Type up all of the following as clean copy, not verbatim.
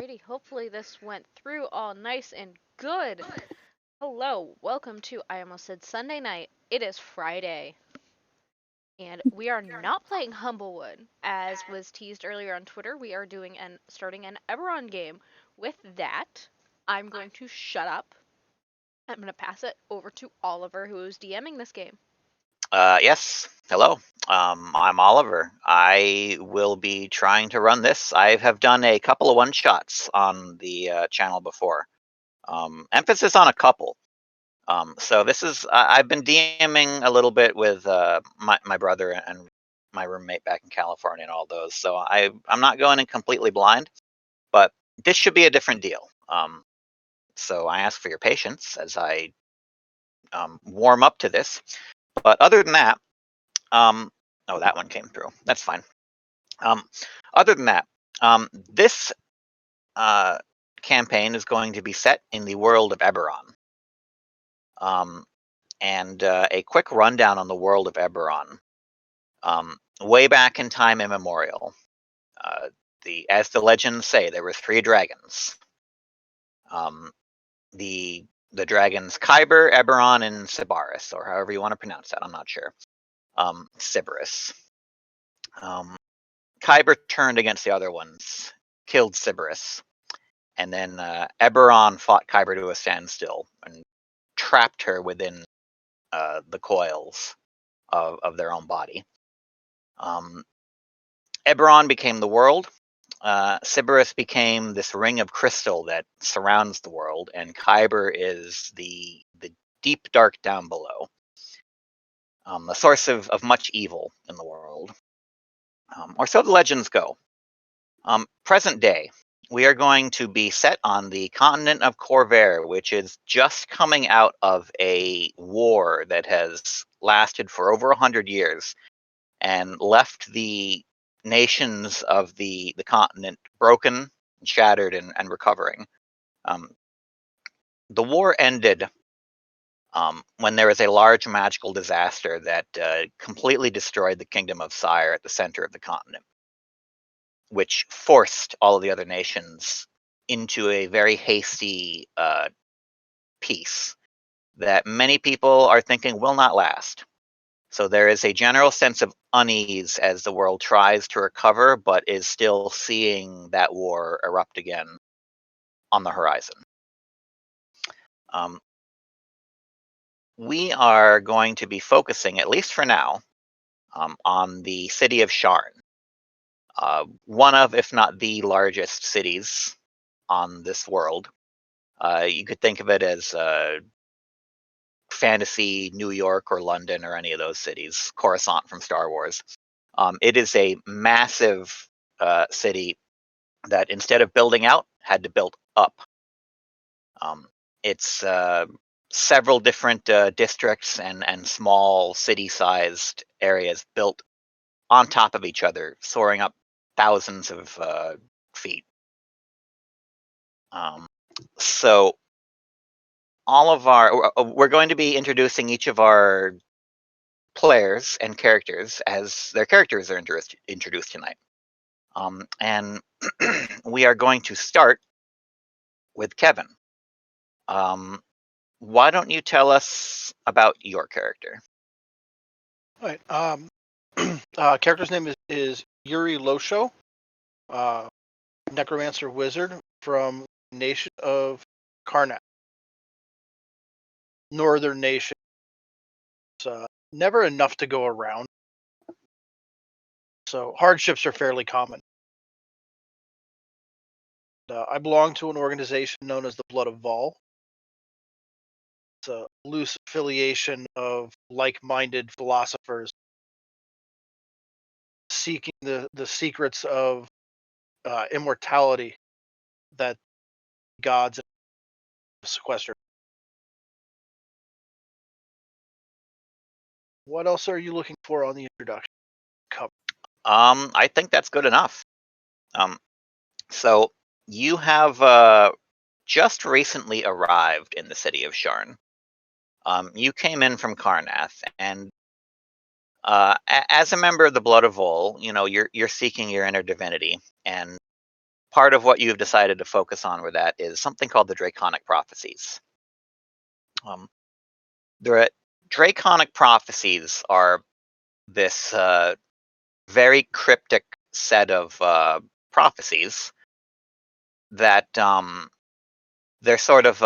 Alrighty, hopefully this went through all nice and good. Hello, welcome to I almost said Sunday night. It is Friday, and we are not playing Humblewood. As was teased earlier on Twitter, we are starting an Eberron game. With that, I'm going to shut up. I'm going to pass it over to Oliver, who is DMing this game. Yes. Hello. I'm Oliver. I will be trying to run this. I have done a couple of one-shots on the channel before. Emphasis on a couple. So this is I've been DMing a little bit with my brother and my roommate back in California and all those. So I'm not going in completely blind, but this should be a different deal. So I ask for your patience as I warm up to this. But other than that, oh, that one came through. That's fine. Other than that, this campaign is going to be set in the world of Eberron. And a quick rundown on the world of Eberron. Way back in time immemorial, as the legends say, there were 3 dragons. The dragons Kyber, Eberron, and Sybaris, or however you want to pronounce that. I'm not sure. Sybaris. Kyber turned against the other ones, killed Sybaris, and then Eberron fought Kyber to a standstill and trapped her within the coils of their own body. Eberron became the world. Sybaris became this ring of crystal that surrounds the world, and Kyber is the deep dark down below, the source of much evil in the world. Or so the legends go. Present day, we are going to be set on the continent of Corvair, which is just coming out of a war that has lasted for over 100 years and left the nations of the continent broken, shattered, and recovering. The war ended when there was a large magical disaster that completely destroyed the kingdom of Sire at the center of the continent, which forced all of the other nations into a very hasty peace that many people are thinking will not last. So there is a general sense of unease as the world tries to recover, but is still seeing that war erupt again on the horizon. We are going to be focusing, at least for now, on the city of Sharn. One of, if not the largest cities on this world. You could think of it as fantasy New York or London or any of those cities, Coruscant from Star Wars. It is a massive city that instead of building out, had to build up. It's several different districts and small city-sized areas built on top of each other, soaring up thousands of feet. So all of we're going to be introducing each of our players and characters as their characters are introduced tonight. And we are going to start with Kevin. Why don't you tell us about your character? All right. Character's name is Yuri Losho, necromancer wizard from nation of Karnak, northern nation. It's never enough to go around, so hardships are fairly common. I belong to an organization known as the Blood of Vol. It's a loose affiliation of like-minded philosophers seeking the secrets of immortality that gods sequester. What else are you looking for on the introduction? I think that's good enough. So you have just recently arrived in the city of Sharn. You came in from Karnath, and as a member of the Blood of Vol, you know you're seeking your inner divinity, and part of what you've decided to focus on with that is something called the Draconic Prophecies. The Draconic Prophecies are this very cryptic set of prophecies that they're sort of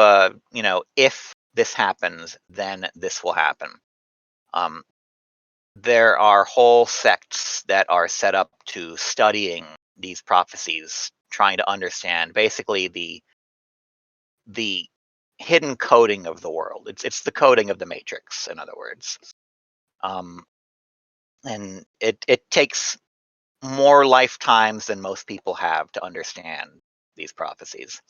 if this happens, then this will happen. There are whole sects that are set up to studying these prophecies, trying to understand basically the hidden coding of the world. It's the coding of the Matrix, in other words. And it takes more lifetimes than most people have to understand these prophecies.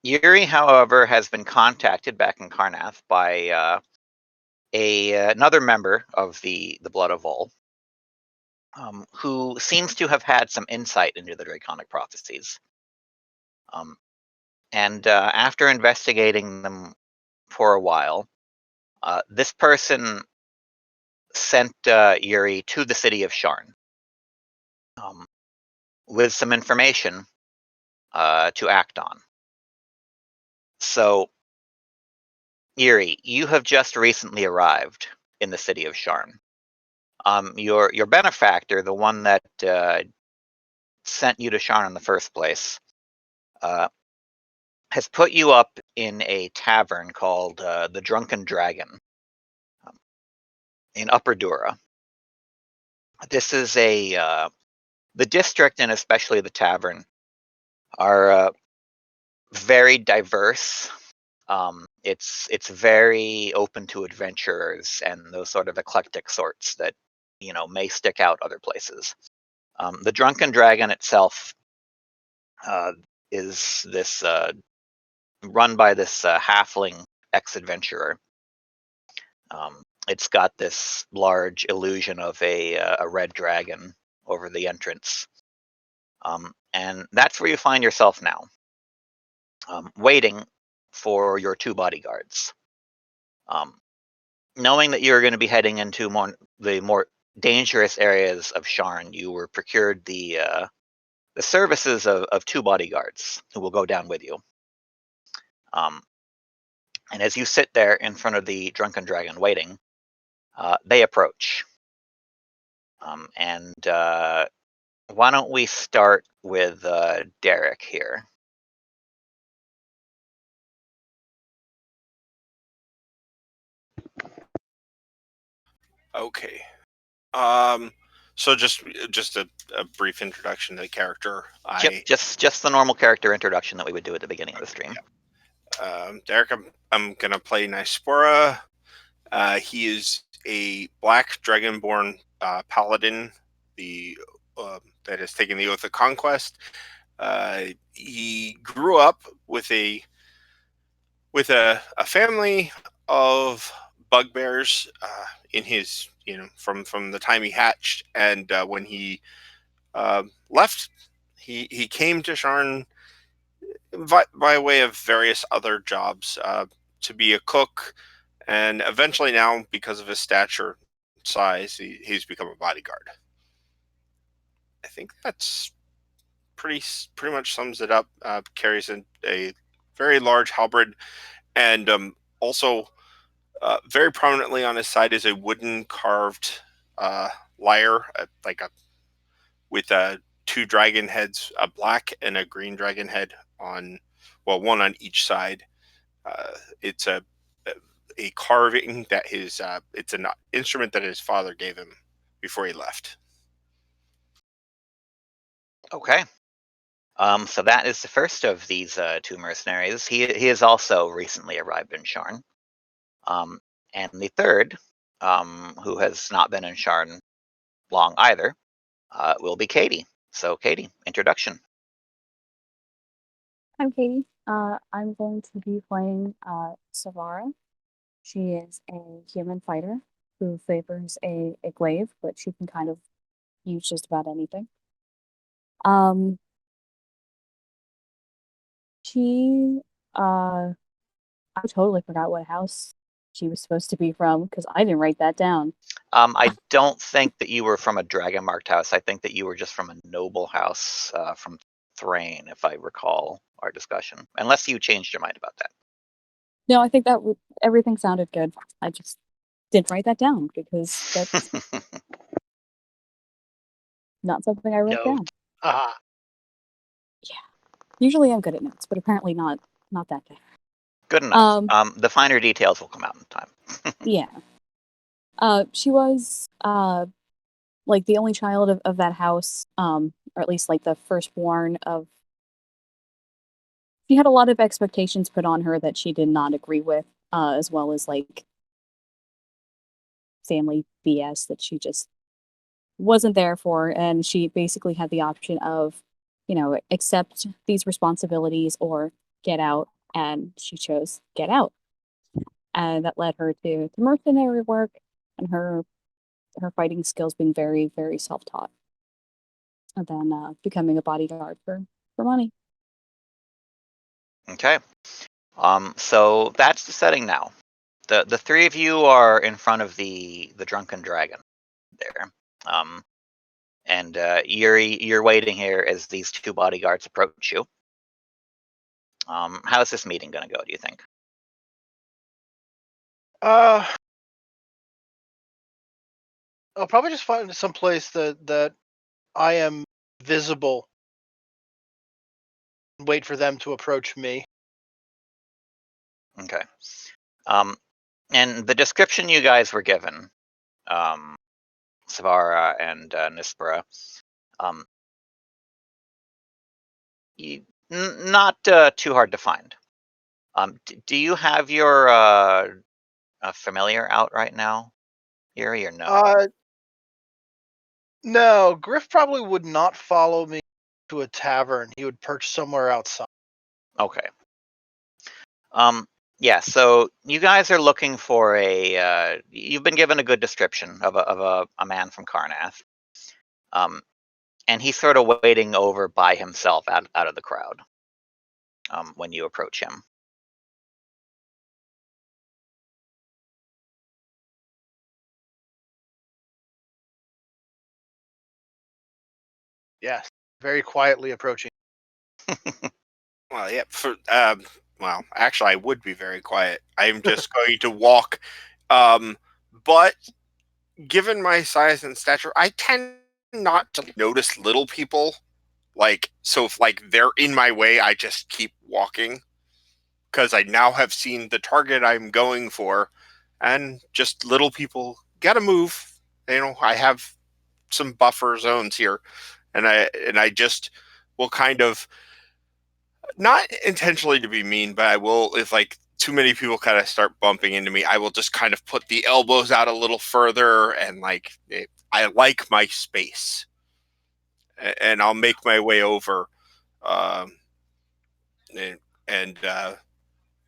Yuri, however, has been contacted back in Karnath by another member of the Blood of Vol, who seems to have had some insight into the Draconic Prophecies. And after investigating them for a while, this person sent Yuri to the city of Sharn with some information to act on. So, Yuri, you have just recently arrived in the city of Sharn. Your benefactor, the one that sent you to Sharn in the first place, has put you up in a tavern called the Drunken Dragon in Upper Dura. This is the district and especially the tavern are very diverse. It's very open to adventurers and those sort of eclectic sorts that may stick out other places. The Drunken Dragon itself is this run by this halfling ex-adventurer. It's got this large illusion of a red dragon over the entrance, and that's where you find yourself now, waiting for your 2 bodyguards. Knowing that you're going to be heading into the more dangerous areas of Sharn, you were procured the services of 2 bodyguards who will go down with you. And as you sit there in front of the Drunken Dragon waiting, they approach. And why don't we start with Derek here? Okay. So just a brief introduction to the character. Just the normal character introduction that we would do at the beginning of the stream. Derek, I'm gonna play Nyspora. He is a black dragonborn paladin, that has taken the oath of conquest. He grew up with a family of bugbears in his from the time he hatched, and when he left, he came to Sharn by way of various other jobs, to be a cook, and eventually now, because of his stature size, he's become a bodyguard. I think that's pretty much sums it up. Carries a very large halberd, and also very prominently on his side is a wooden carved lyre, with 2 dragon heads, a black and a green dragon head one on each side. It's a carving that it's an instrument that his father gave him before he left. Okay. So that is the first of these 2 mercenaries. He has also recently arrived in Sharn. And the third, who has not been in Sharn long either, will be Katie. So Katie, introduction. I'm Katie. I'm going to be playing Savara. She is a human fighter who favors a glaive, but she can kind of use just about anything. She I totally forgot what house she was supposed to be from, because I didn't write that down. I don't think that you were from a dragon marked house. I think that you were just from a noble house from Thrain, if I recall our discussion. Unless you changed your mind about that. No, I think that everything sounded good. I just didn't write that down because that's not something I wrote No. down. Ah, Usually I'm good at notes, but apparently not that day. Good enough. The finer details will come out in time. Yeah. She was like the only child of that house, or at least like the firstborn of. She had a lot of expectations put on her that she did not agree with, as well as like family BS that she just wasn't there for, and she basically had the option of, accept these responsibilities or get out, and she chose get out, and that led her to mercenary work and her fighting skills being very, very self-taught, and then becoming a bodyguard for money. Okay. So that's the setting now. The three of you are in front of the drunken dragon there. And Yuri, you're waiting here as these two bodyguards approach you. How's this meeting going to go, do you think? I'll probably just find some place that I am visible and wait for them to approach me. Okay. And the description you guys were given, Savara and Nispera, not too hard to find. Do you have your familiar out right now, Yuri, or no? No, Griff probably would not follow me to a tavern. He would perch somewhere outside. Okay. Yeah, so you guys are looking for you've been given a good description of a man from Karnath. And he's sort of waiting over by himself out of the crowd when you approach him. Yes, very quietly approaching. Well, yeah. Well, actually, I would be very quiet. I'm just going to walk. But given my size and stature, I tend not to notice little people. So if they're in my way, I just keep walking because I now have seen the target I'm going for, and just little people gotta move. I have some buffer zones here, and I just will kind of, not intentionally to be mean, but I will, if too many people kind of start bumping into me, I will just kind of put the elbows out a little further, and I like my space, and I'll make my way over, um, and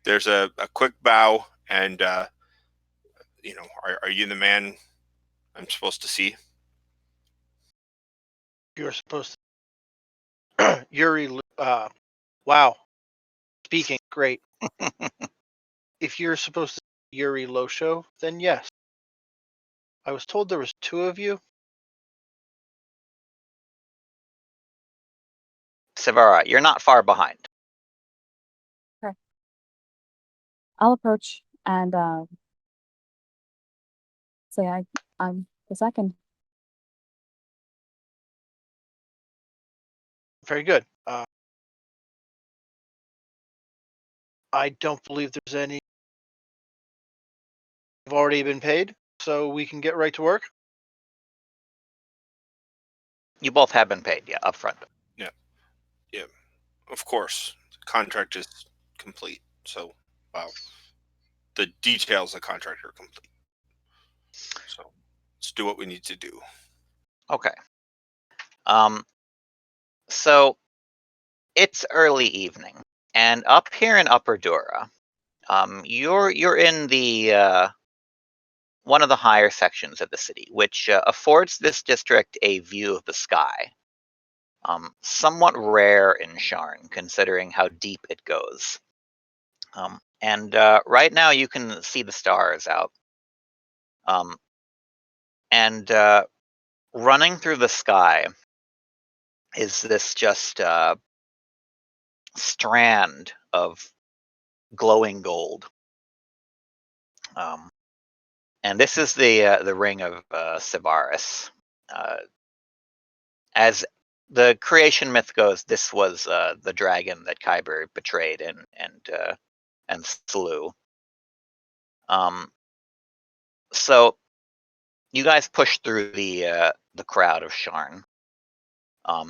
there's a quick bow, and are you the man I'm supposed to see? You're supposed to. Yuri, wow. Speaking, great. If you're supposed to see Yuri Losho, then yes. I was told there was two of you. Savara, you're not far behind. I'll approach and say I'm the second. Very good. I don't believe there's any. You've already been paid, so we can get right to work. You both have been paid, yeah, up front. Yeah, of course. The contract is complete. So, wow. The details of the contract are complete. So, let's do what we need to do. Okay. So it's early evening, and up here in Upper Dura, you're in the one of the higher sections of the city, which affords this district a view of the sky. Somewhat rare in Sharn, considering how deep it goes. And right now you can see the stars out. And running through the sky is this just strand of glowing gold. And this is the ring of Sivaris. As the creation myth goes, this was the dragon that Kyber betrayed and slew. So you guys push through the crowd of Sharn.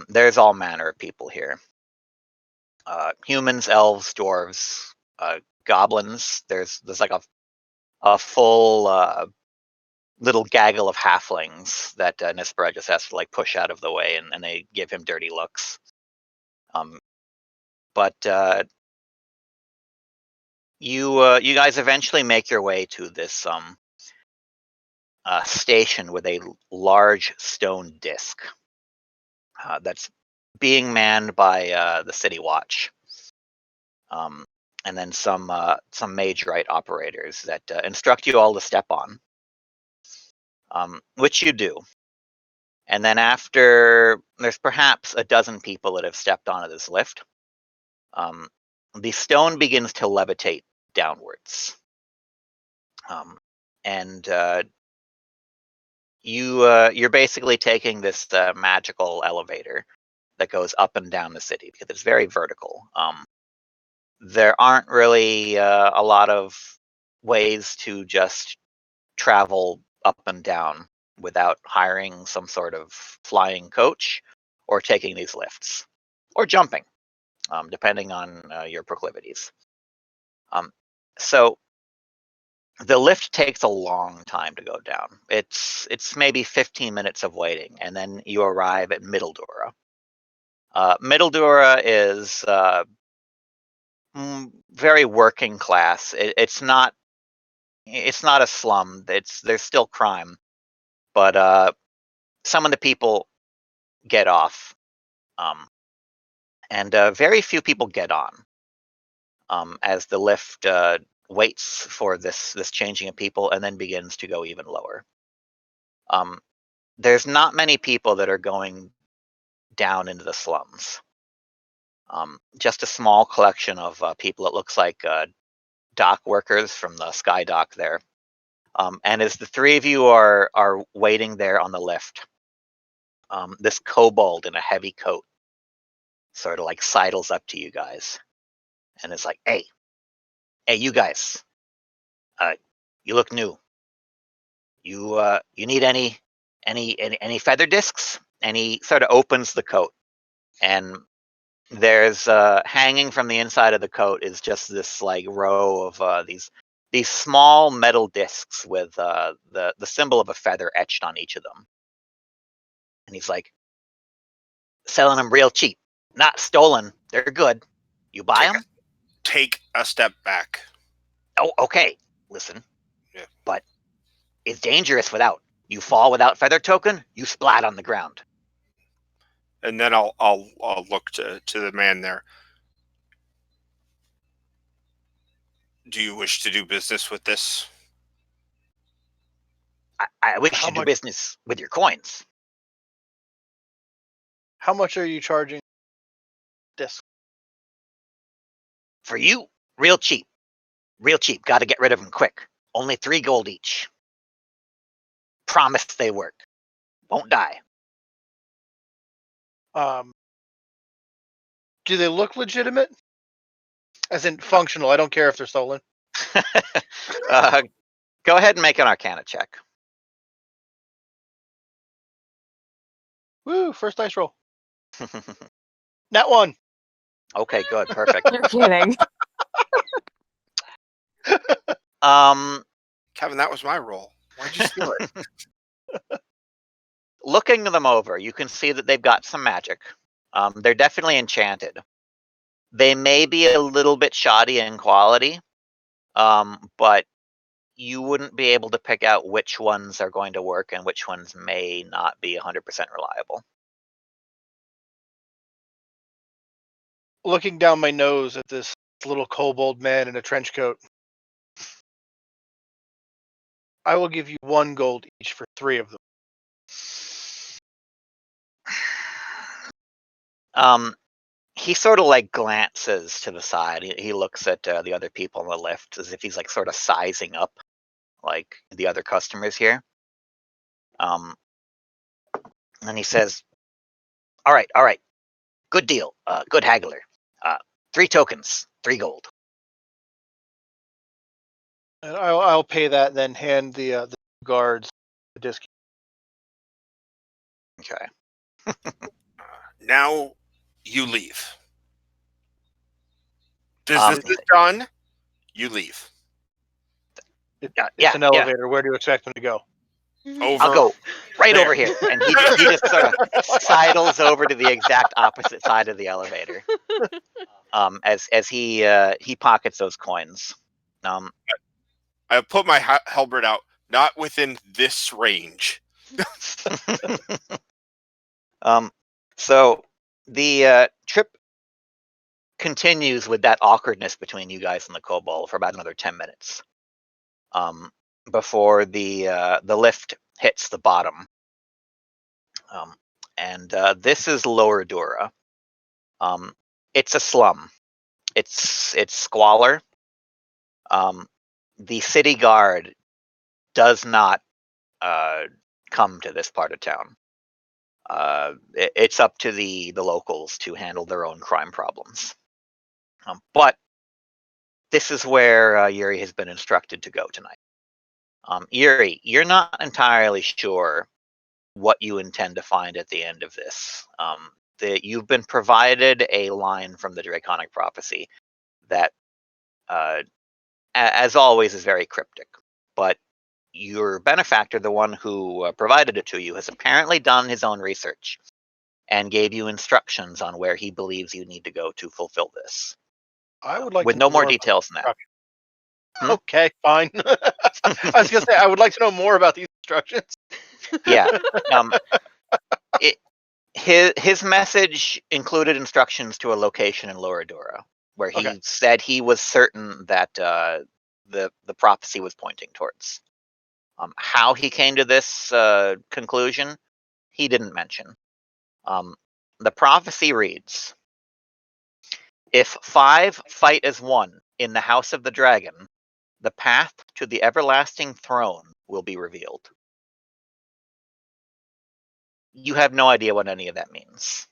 There's all manner of people here. Humans, elves, dwarves, goblins. There's like a full little gaggle of halflings that Nispera just has to like push out of the way, and they give him dirty looks. But you guys eventually make your way to this station with a large stone disc that's being manned by the City Watch, and then some Mage-Rite operators that instruct you all to step on, which you do. And then after there's perhaps a dozen people that have stepped onto this lift, the stone begins to levitate downwards, and you're basically taking this magical elevator that goes up and down the city because it's very vertical. There aren't really a lot of ways to just travel up and down without hiring some sort of flying coach or taking these lifts or jumping, depending on your proclivities. So the lift takes a long time to go down. It's maybe 15 minutes of waiting, and then you arrive at Middledora. Middledora is very working class. It's not a slum. There's still crime, but some of the people get off, and very few people get on, as the lift waits for this changing of people and then begins to go even lower. There's not many people that are going down into the slums. Just a small collection of people. It looks like dock workers from the sky dock there. And as the three of you are waiting there on the lift, this kobold in a heavy coat sort of like sidles up to you guys, and is like, "Hey, you guys, you look new. You need any feather discs?" And he sort of opens the coat, and there's hanging from the inside of the coat is just this like row of these small metal discs with the symbol of a feather etched on each of them. And he's like, "Selling them real cheap, not stolen. They're good. You buy them?" Take a step back. "Oh, okay. Listen, Yeah. but it's dangerous without. You fall without feather token, you splat on the ground." And then I'll look to the man there. Do you wish to do business with this? I wish How to do much- business with your coins. How much are you charging this? For you, real cheap. Real cheap. Got to get rid of them quick. Only 3 gold each. Promise they work. Won't die. Do they look legitimate? As in functional. I don't care if they're stolen. Go ahead and make an Arcana check. Woo! First dice roll. Nat 1. Okay, good, perfect. You're kidding. Kevin, that was my role. Why'd you steal it? Looking them over, you can see that they've got some magic. They're definitely enchanted. They may be a little bit shoddy in quality, but you wouldn't be able to pick out which ones are going to work and which ones may not be 100% reliable. Looking down my nose at this little kobold man in a trench coat. I will give you 1 gold each for 3 of them. He sort of like glances to the side. He looks at the other people on the lift as if he's like sort of sizing up like the other customers here. And he says, all right, good deal, good haggler. 3 tokens, 3 gold. And I'll pay that, then hand the guards the discount. Okay. Now you leave. Business Um, is done. You leave. It's yeah, an elevator. Where do you expect them to go? Over. I'll go right there. over here. And he just sort of sidles over to the exact opposite side of the elevator. As he pockets those coins. I put my halberd out, not within this range. So the trip continues with that awkwardness between you guys and the kobold for about another 10 minutes. Before the lift hits the bottom. And this is Lower Dura. It's a slum. It's squalor. The city guard does not come to this part of town. It's up to the locals to handle their own crime problems. But this is where Yuri has been instructed to go tonight. Yuri, you're not entirely sure what you intend to find at the end of this. You've been provided a line from the Draconic Prophecy that, as always, is very cryptic. But your benefactor, the one who provided it to you, has apparently done his own research and gave you instructions on where he believes you need to go to fulfill this. I would like with to no know more about details than that. Hmm? Okay, fine. I was gonna say I would like to know more about these instructions. Yeah. His message included instructions to a location in Lower Dura, where he Okay. said he was certain that the prophecy was pointing towards. How he came to this conclusion, he didn't mention. The prophecy reads, if 5 fight as 1 in the House of the Dragon, the path to the everlasting throne will be revealed. You have no idea what any of that means.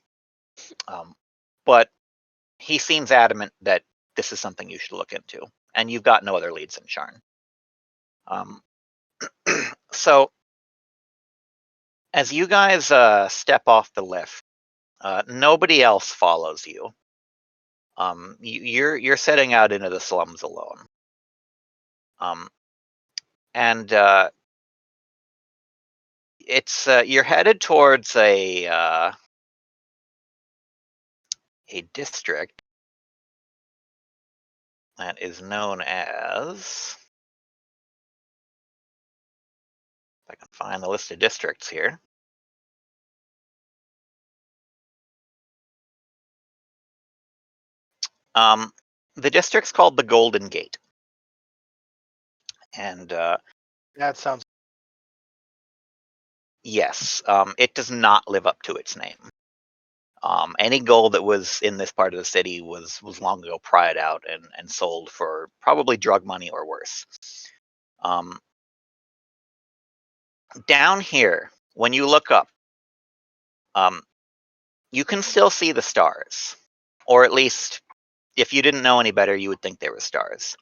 But he seems adamant that this is something you should look into, and you've got no other leads in Sharn. So, as you guys step off the lift, nobody else follows you. You're setting out into the slums alone. And it's you're headed towards a district that is known as, if I can find the list of districts here. The district's called the Golden Gate. And That sounds. yes, it does not live up to its name. Any gold that was in this part of the city was long ago pried out and sold for probably drug money or worse. Down here, when you look up, you can still see the stars. Or at least, if you didn't know any better, you would think they were stars.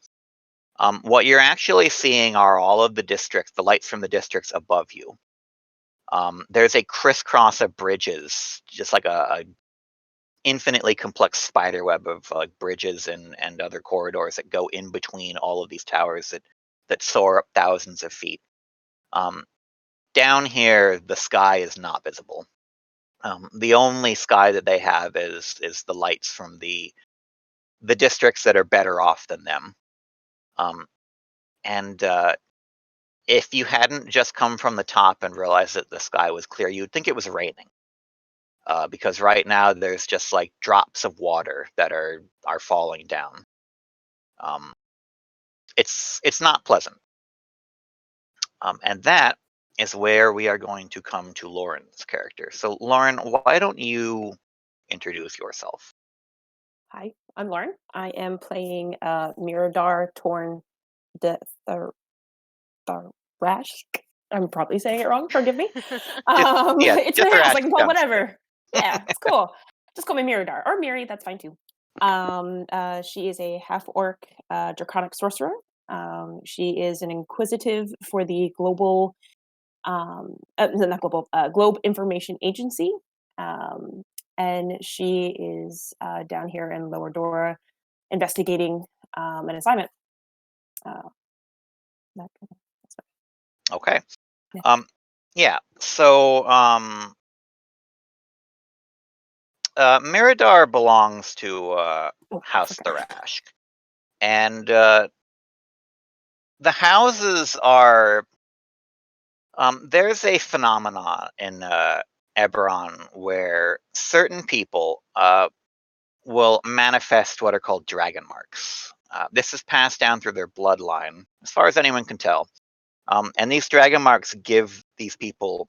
What you're actually seeing are all of the districts, the lights from the districts above you. There's a crisscross of bridges, just like a infinitely complex spider web of bridges and other corridors that go in between all of these towers that soar up thousands of feet. Down here, the sky is not visible. The only sky that they have is the lights from the districts that are better off than them. And if you hadn't just come from the top and realized that the sky was clear, you'd think it was raining. Because right now there's just like drops of water that are falling down. It's not pleasant. And that is where we are going to come to Lauren's character. So, Lauren, why don't you introduce yourself? Hi, I'm Lauren. I am playing Miradar Torn de Tharash. I'm probably saying it wrong. Forgive me. It's my house. I can call whatever. Yeah, it's cool. Just call me Miradar or Miri. That's fine too. She is a half orc draconic sorcerer. She is an inquisitive for the global, not global, Globe Information Agency. And she is down here in Lower Dora investigating an assignment. Okay. Yeah. So, Miradar belongs to House Tharash, and the houses are. There's a phenomenon in Eberron where certain people will manifest what are called dragon marks. This is passed down through their bloodline, as far as anyone can tell. And these dragon marks give these people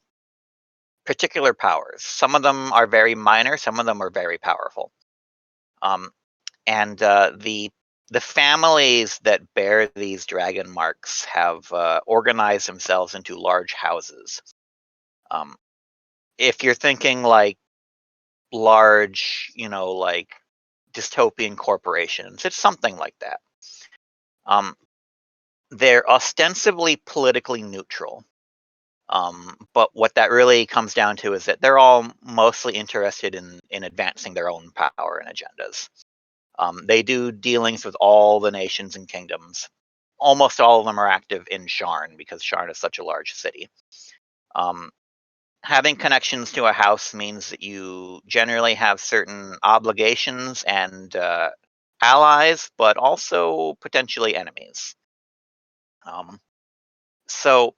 particular powers. Some of them are very minor, some of them are very powerful. And the families that bear these dragon marks have organized themselves into large houses. If you're thinking like large, like dystopian corporations, it's something like that. They're ostensibly politically neutral. But what that really comes down to is that they're all mostly interested in advancing their own power and agendas. They do dealings with all the nations and kingdoms. Almost all of them are active in Sharn because Sharn is such a large city. Having connections to a house means that you generally have certain obligations and allies, but also potentially enemies. So,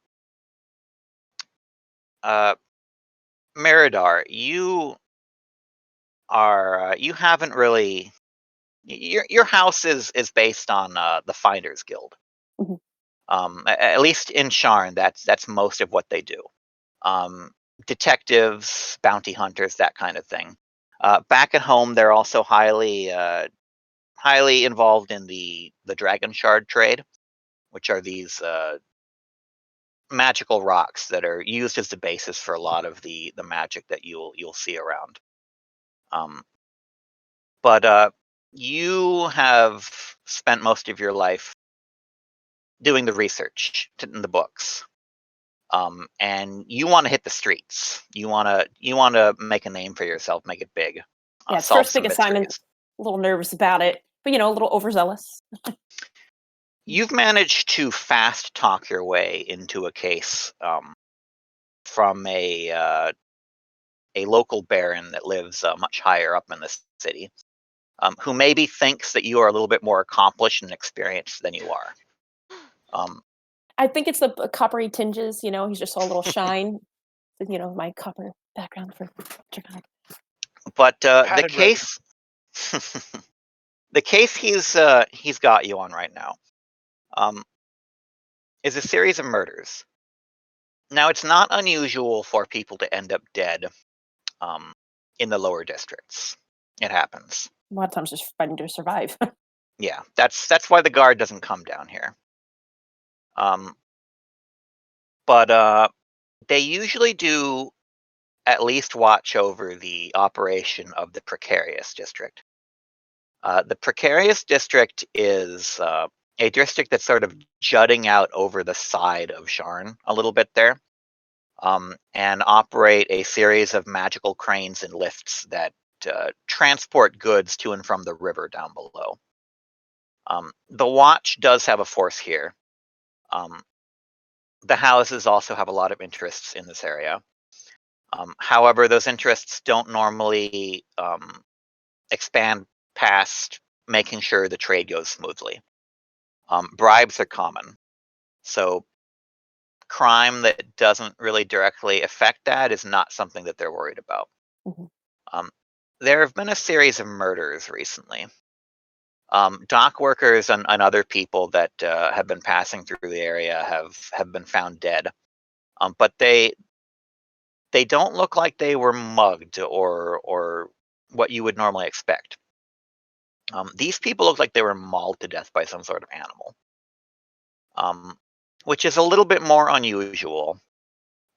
Meridar, you haven't really. Your house is based on the Finders Guild. At least in Sharn, that's most of what they do. Detectives, bounty hunters, that kind of thing. Back at home, they're also highly involved in the dragon shard trade, which are these magical rocks that are used as the basis for a lot of the magic that you'll see around. But you have spent most of your life doing the research in the books. And you want to hit the streets. You want to make a name for yourself, make it big. Yeah, it's first big assignment. A little nervous about it, but a little overzealous. You've managed to fast talk your way into a case from a local baron that lives much higher up in the city, who maybe thinks that you are a little bit more accomplished and experienced than you are. I think it's the coppery tinges. He's just saw a little shine. My copper background for draconic. But the case, the case he's got you on right now, is a series of murders. Now, it's not unusual for people to end up dead in the lower districts. It happens. A lot of times just fighting to survive. Yeah, that's why the guard doesn't come down here. But they usually do at least watch over the operation of the precarious district. The precarious district is a district that's sort of jutting out over the side of Sharn a little bit there, and operate a series of magical cranes and lifts that transport goods to and from the river down below. The Watch does have a force here. The houses also have a lot of interests in this area. However, those interests don't normally expand past making sure the trade goes smoothly. Bribes are common. So crime that doesn't really directly affect that is not something that they're worried about. There have been a series of murders recently. Dock workers and other people that have been passing through the area have been found dead. But they don't look like they were mugged or what you would normally expect. These people look like they were mauled to death by some sort of animal, which is a little bit more unusual.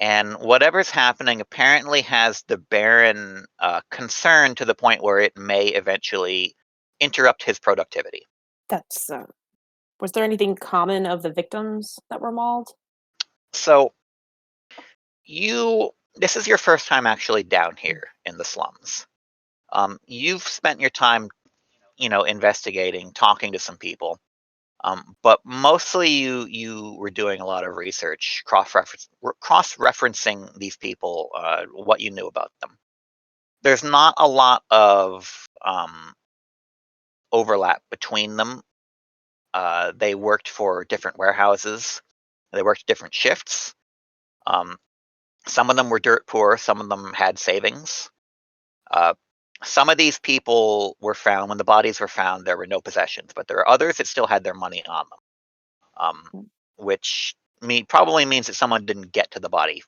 And whatever's happening apparently has the Baron concerned to the point where it may eventually interrupt his productivity. That's. Was there anything common of the victims that were mauled? So, this is your first time actually down here in the slums. You've spent your time, investigating, talking to some people. But mostly you were doing a lot of research, cross-referencing these people, what you knew about them. There's not a lot of overlap between them. They worked for different warehouses. They worked different shifts. Some of them were dirt poor. Some of them had savings. Some of these people were found, when the bodies were found, there were no possessions, but there are others that still had their money on them, which probably means that someone didn't get to the body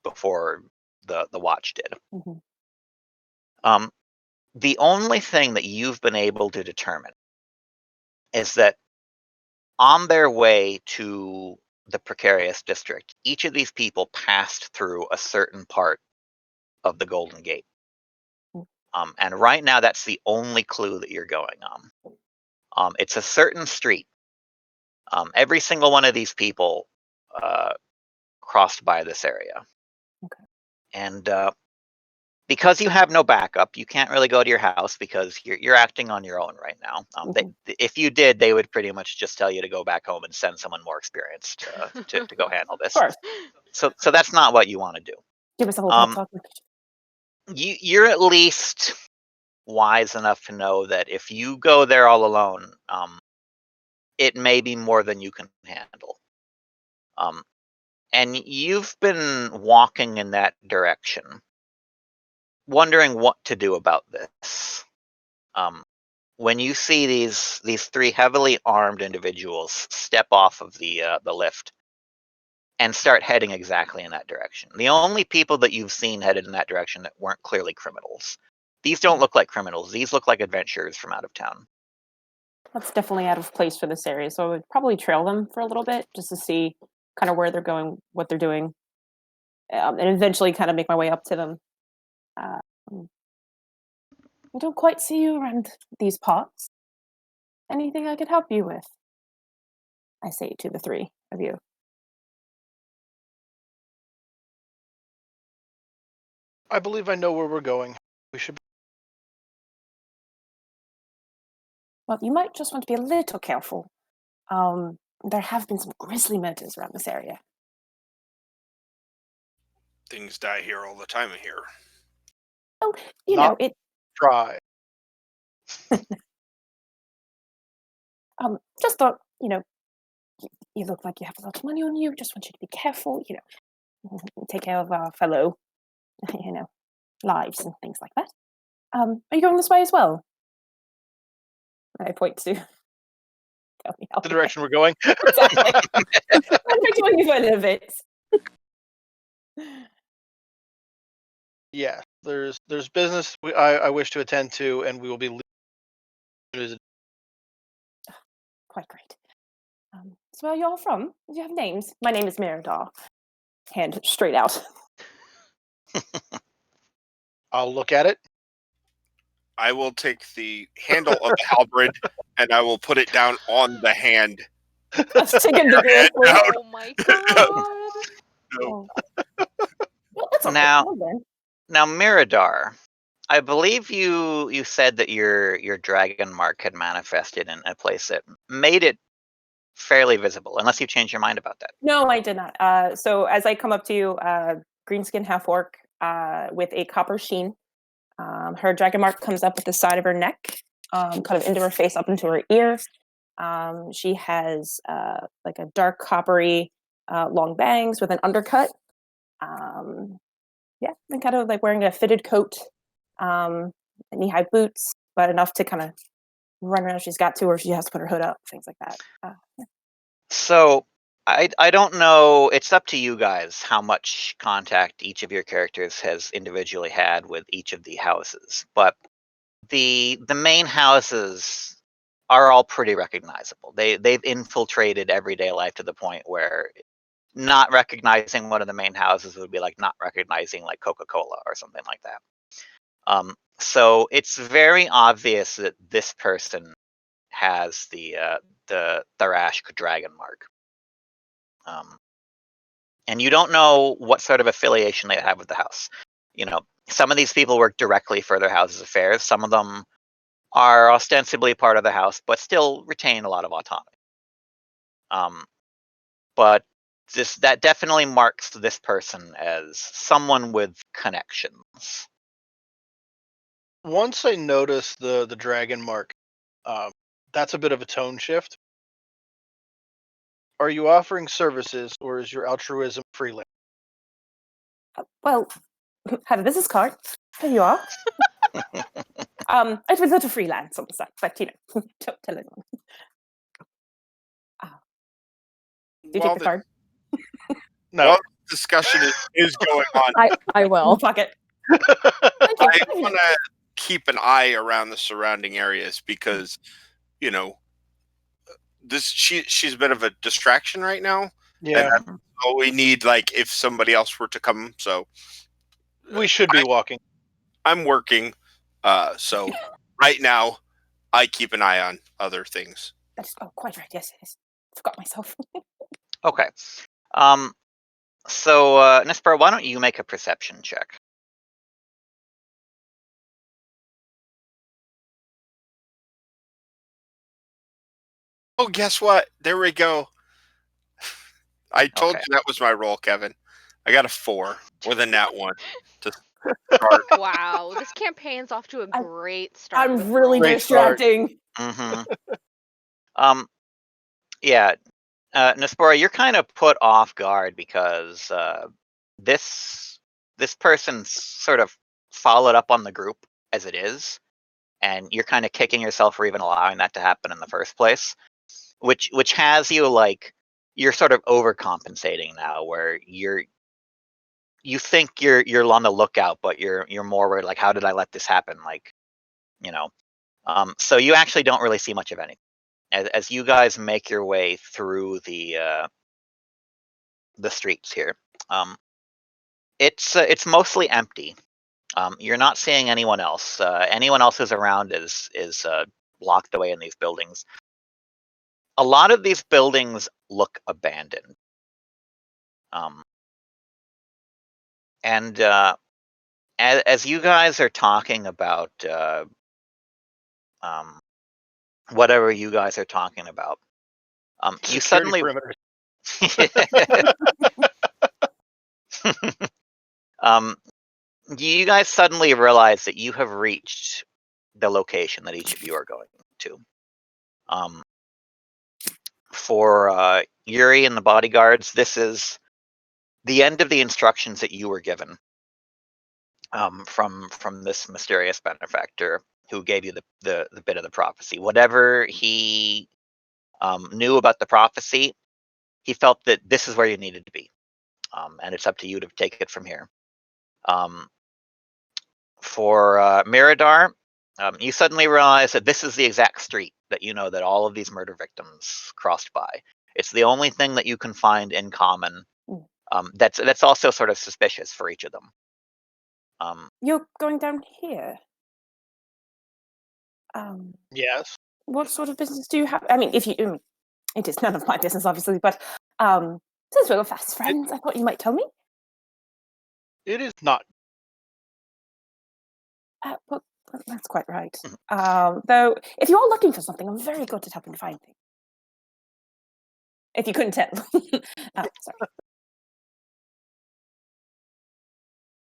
before the watch did. Mm-hmm. The only thing that you've been able to determine is that on their way to the precarious district, each of these people passed through a certain part of the Golden Gate. And right now, that's the only clue that you're going on. It's a certain street. Every single one of these people crossed by this area. Okay. And because you have no backup, you can't really go to your house because you're acting on your own right now. If you did, they would pretty much just tell you to go back home and send someone more experienced to go handle this. Of course. So that's not what you want to do. Give us a whole pep talk. You're at least wise enough to know that if you go there all alone, it may be more than you can handle. And you've been walking in that direction, wondering what to do about this. When you see these three heavily armed individuals step off of the lift and start heading exactly in that direction. The only people that you've seen headed in that direction that weren't clearly criminals. These don't look like criminals. These look like adventurers from out of town. That's definitely out of place for this area, so I would probably trail them for a little bit just to see kind of where they're going, what they're doing, and eventually kind of make my way up to them. I don't quite see you around these parts. Anything I could help you with? I say to the three of you. I believe I know where we're going. We should. Well, you might just want to be a little careful. There have been some grisly murders around this area. Things die here all the time here. Oh, you know, it... Try. Just thought, you look like you have a lot of money on you. Just want you to be careful, take care of our fellow, lives and things like that. Are you going this way as well? I point to the direction we're going. Exactly. I'm joining you for a little bit. Yeah, there's business I wish to attend to, and we will be leaving. Quite great. So where are you all from? Do you have names? My name is Meridar. Hand straight out. I'll look at it. I will take the handle of the halberd and I will put it down on the hand. Let's take him to Oh my god! No. Well, that's Now, Miradar, I believe you said that your dragon mark had manifested in a place that made it fairly visible, unless you changed your mind about that. No, I did not. So as I come up to you, greenskin half orc with a copper sheen. Her dragon mark comes up at the side of her neck, kind of into her face, up into her ear. She has like a dark coppery long bangs with an undercut. And kind of like wearing a fitted coat, knee-high boots, but enough to kind of run around if she's got to, or if she has to put her hood up, things like that. Yeah. So I don't know. It's up to you guys how much contact each of your characters has individually had with each of the houses, but the main houses are all pretty recognizable. They've infiltrated everyday life to the point where not recognizing one of the main houses would be like not recognizing like Coca-Cola or something like that. So it's very obvious that this person has the Tharashk dragon mark. And you don't know what sort of affiliation they have with the house. You know, some of these people work directly for their house's affairs. Some of them are ostensibly part of the house, but still retain a lot of autonomy. But that definitely marks this person as someone with connections. Once I notice the dragon mark, that's a bit of a tone shift. Are you offering services, or is your altruism freelance? Well, have a business card. There you are. It was a little freelance on the side, but don't tell anyone. Do you take the card? No. While the discussion is going on, I will. Fuck it. I want to keep an eye around the surrounding areas because, she's a bit of a distraction right now. Yeah. And all we need, like, if somebody else were to come. So we should be walking. I'm working. So right now, I keep an eye on other things. That's quite right. Yes, yes. Forgot myself. Okay. So, Nispar, why don't you make a perception check? Oh, guess what? There we go. I told you that was my roll, Kevin. I got a 4 with a nat 1 to start. Wow, this campaign's off to a great start. I'm really distracting. Yeah, Nispora, you're kind of put off guard because this person sort of followed up on the group as it is, and you're kind of kicking yourself for even allowing that to happen in the first place, which has you like you're sort of overcompensating now, where you think you're on the lookout, but you're more worried like, how did I let this happen? Like, so you actually don't really see much of anything as you guys make your way through the streets here. It's mostly empty. You're not seeing anyone else. Anyone else who's around is locked away in these buildings. A lot of these buildings look abandoned. And as you guys are talking about whatever you guys are talking about, you suddenly you guys suddenly realize that you have reached the location that each of you are going to. For Yuri and the bodyguards, this is the end of the instructions that you were given from this mysterious benefactor who gave you the bit of the prophecy. Whatever he knew about the prophecy, he felt that this is where you needed to be, and it's up to you to take it from here. For Miradar, you suddenly realize that this is the exact street that you know that all of these murder victims crossed by. It's the only thing that you can find in common. That's also sort of suspicious for each of them. You're going down here. Yes. What sort of business do you have? I mean, it is none of my business, obviously, but since we're fast friends, I thought you might tell me. It is not. Well, that's quite right. Though, if you are looking for something, I'm very good at helping to find things. If you couldn't tell. Sorry.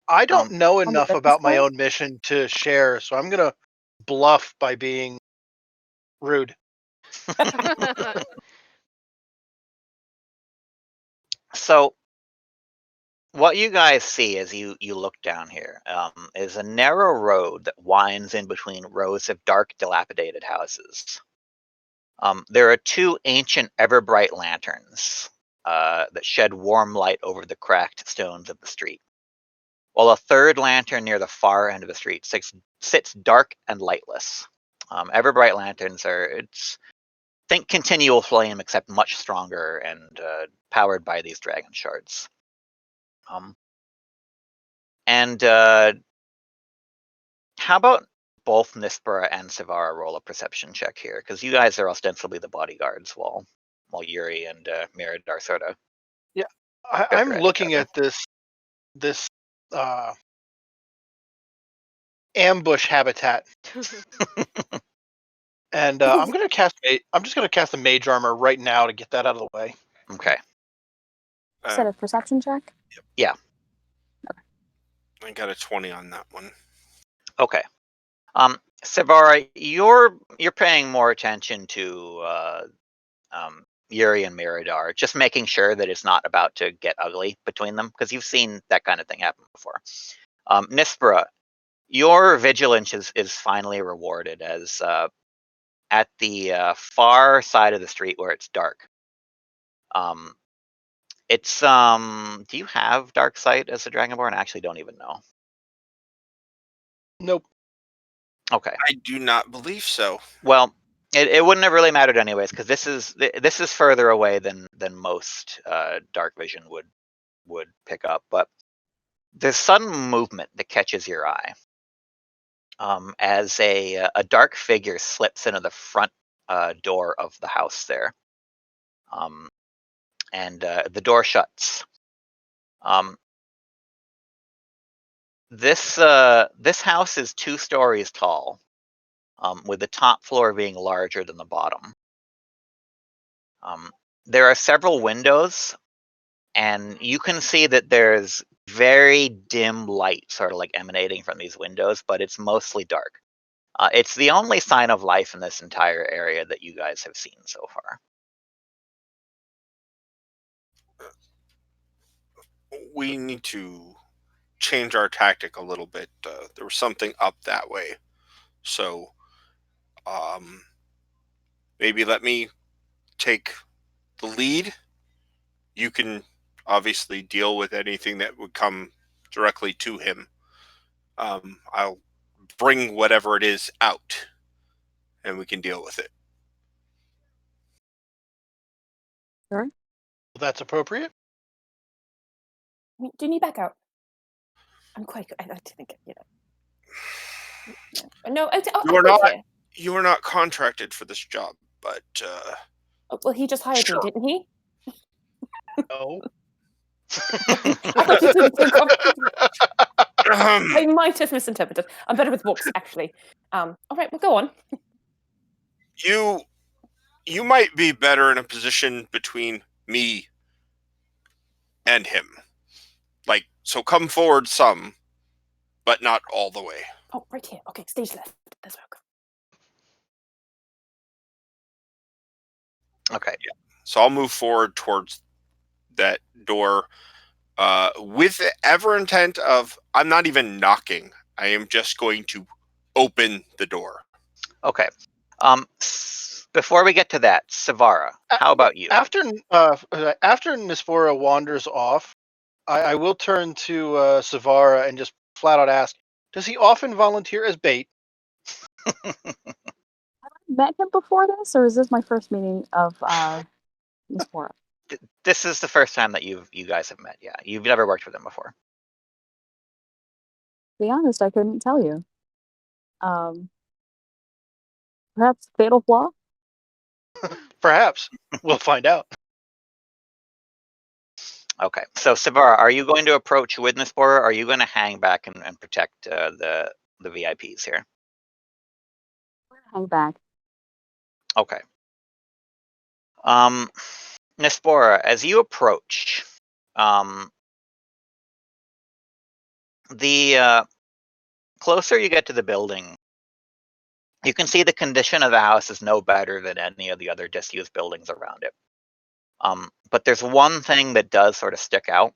I don't know enough about my own mission to share, so I'm going to bluff by being rude. So what you guys see as you look down here is a narrow road that winds in between rows of dark, dilapidated houses. There are two ancient, ever-bright lanterns that shed warm light over the cracked stones of the street, while a third lantern near the far end of the street sits dark and lightless. Ever-bright lanterns think continual flame, except much stronger and powered by these dragon shards. How about both Nispera and Savara roll a perception check here, because you guys are ostensibly the bodyguards, while Yuri and Miradar sort of. Yeah, I'm looking at this ambush habitat, and I'm just gonna cast a mage armor right now to get that out of the way. Okay. Is that a perception check? Yeah. Okay. I got a 20 on that one. Okay. Savara, you're paying more attention to Yuri and Miradar, just making sure that it's not about to get ugly between them, because you've seen that kind of thing happen before. Nispera, your vigilance is finally rewarded as at the far side of the street where it's dark. It's do you have dark sight as a Dragonborn? I actually don't even know. Nope. Okay. I do not believe so. Well, it wouldn't have really mattered anyways, because this is further away than most dark vision would pick up. But there's sudden movement that catches your eye as a dark figure slips into the front door of the house there, and the door shuts. This house is 2 stories tall, with the top floor being larger than the bottom. There are several windows, and you can see that there's very dim light sort of like emanating from these windows, but it's mostly dark. It's the only sign of life in this entire area that you guys have seen so far. We need to change our tactic a little bit. There was something up that way. So maybe let me take the lead. You can obviously deal with anything that would come directly to him. I'll bring whatever it is out, and we can deal with it. Sure. That's appropriate. Do you need back out? I'm quite. I think No, you are not contracted for this job, but well, he just hired sure. me, didn't he? No. I might have misinterpreted. I'm better with books, actually. All right, well, go on. You might be better in a position between me and him. Like, so come forward some, but not all the way. Oh, right here. Okay, stage left. That's where I'll go. Okay. Yeah. So I'll move forward towards that door with the ever intent of I'm not even knocking. I am just going to open the door. Okay. Before we get to that, Savara, how about you? After Nispera wanders off, I will turn to Savara and just flat out ask, does he often volunteer as bait? Have I met him before this, or is this my first meeting of Nispera? This is the first time that you guys have met. Yeah, you've never worked with him before. To be honest, I couldn't tell you. Perhaps fatal flaw? Perhaps. We'll find out. Okay, so Savara, are you going to approach with Nispera, or are you going to hang back and protect the VIPs here? Hang back. Okay. Nispera, as you approach, the closer you get to the building, you can see the condition of the house is no better than any of the other disused buildings around it. But there's one thing that does sort of stick out.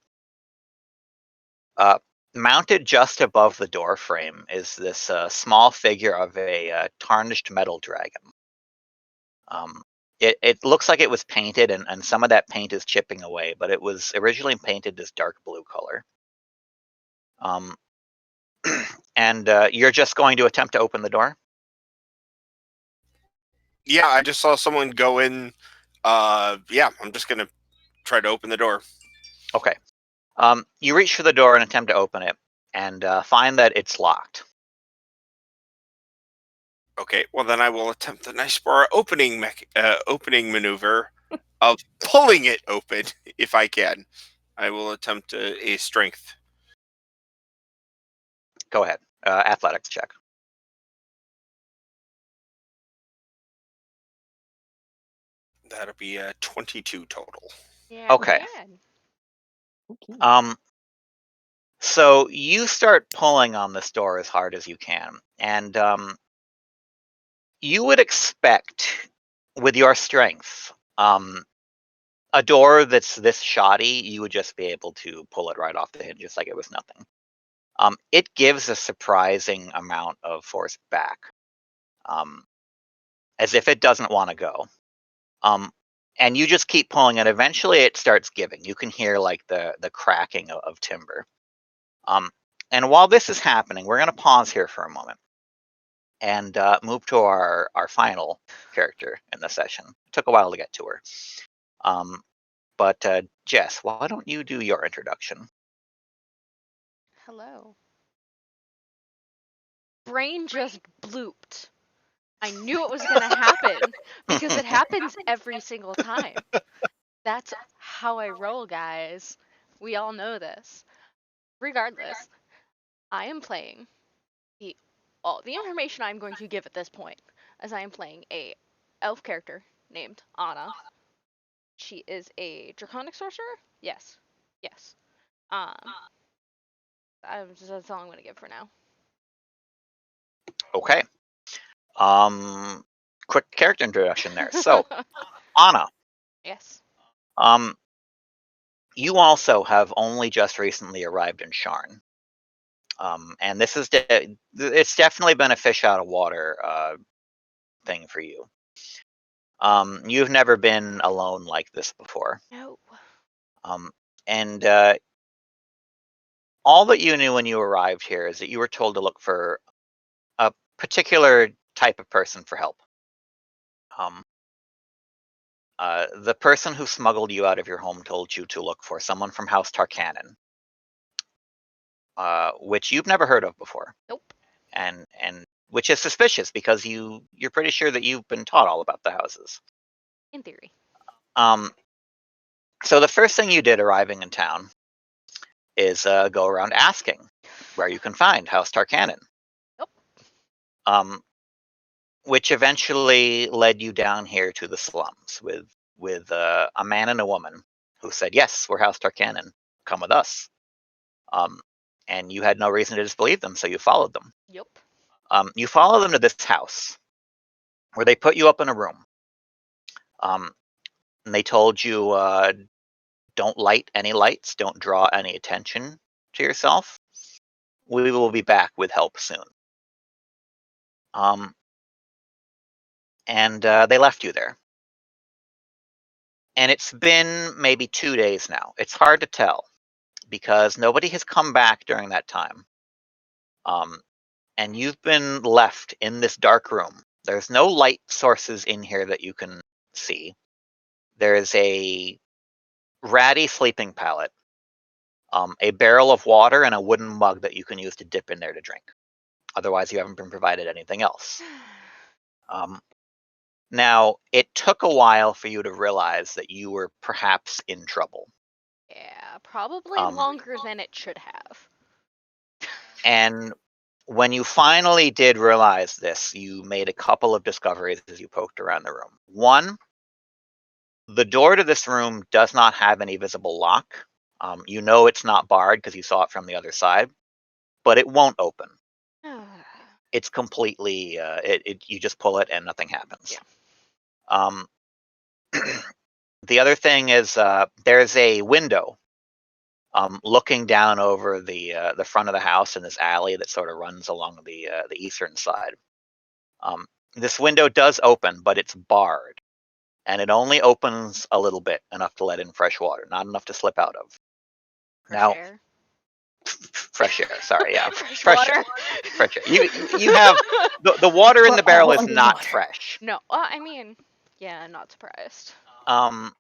Mounted just above the door frame is this small figure of a tarnished metal dragon. It looks like it was painted, and some of that paint is chipping away, but it was originally painted this dark blue color. And you're just going to attempt to open the door? Yeah, I just saw someone go in. Yeah, I'm just going to try to open the door. Okay. You reach for the door and attempt to open it, and find that it's locked. Okay, well then I will attempt the nice bar opening maneuver of pulling it open if I can. I will attempt a strength. Go ahead. Athletics check. That'll be a 22 total. Yeah, Okay. man. Okay. So you start pulling on this door as hard as you can, and you would expect, with your strength, a door that's this shoddy, you would just be able to pull it right off the hinges like it was nothing. It gives a surprising amount of force back, as if it doesn't want to go. And you just keep pulling, and eventually it starts giving. You can hear like the cracking of timber. And while this is happening, we're going to pause here for a moment and move to our final character in the session. It took a while to get to her. But Jess, why don't you do your introduction? Hello. Brain just blooped. I knew it was going to happen because it happens every single time. That's how I roll, guys. We all know this. Regardless, I am playing all the information I'm going to give at this point, as I am playing a elf character named Anna. She is a draconic sorcerer. Yes. That's all I'm going to give for now. Okay. Quick character introduction there. So, Anna. Yes. You also have only just recently arrived in Sharn. And this is it's definitely been a fish out of water thing for you. You've never been alone like this before. No. And all that you knew when you arrived here is that you were told to look for a particular type of person for help. The person who smuggled you out of your home told you to look for someone from House Tarkanan, which you've never heard of before. Nope. And which is suspicious because you're pretty sure that you've been taught all about the houses. In theory. So the first thing you did arriving in town is go around asking where you can find House Tarkanan. Nope. Which eventually led you down here to the slums with a man and a woman who said, "Yes, we're House Tarkanan. Come with us." And you had no reason to disbelieve them, so you followed them. Yep. You follow them to this house where they put you up in a room. And they told you, don't light any lights, don't draw any attention to yourself. We will be back with help soon. And they left you there. And it's been maybe 2 days now. It's hard to tell because nobody has come back during that time. And you've been left in this dark room. There's no light sources in here that you can see. There's a ratty sleeping pallet, a barrel of water, and a wooden mug that you can use to dip in there to drink. Otherwise, you haven't been provided anything else. Now, it took a while for you to realize that you were perhaps in trouble. Yeah, probably longer than it should have. And when you finally did realize this, you made a couple of discoveries as you poked around the room. One, the door to this room does not have any visible lock. You know it's not barred because you saw it from the other side, but it won't open. It's completely, you just pull it and nothing happens. Yeah. The other thing is there's a window looking down over the front of the house in this alley that sort of runs along the eastern side. This window does open, but it's barred, and it only opens a little bit, enough to let in fresh water, not enough to slip out of. Fresh air. Fresh air. Sorry, yeah, Fresh fresh water. air. Fresh air. You have the water in the barrel is not fresh. No, I mean, yeah, not surprised. And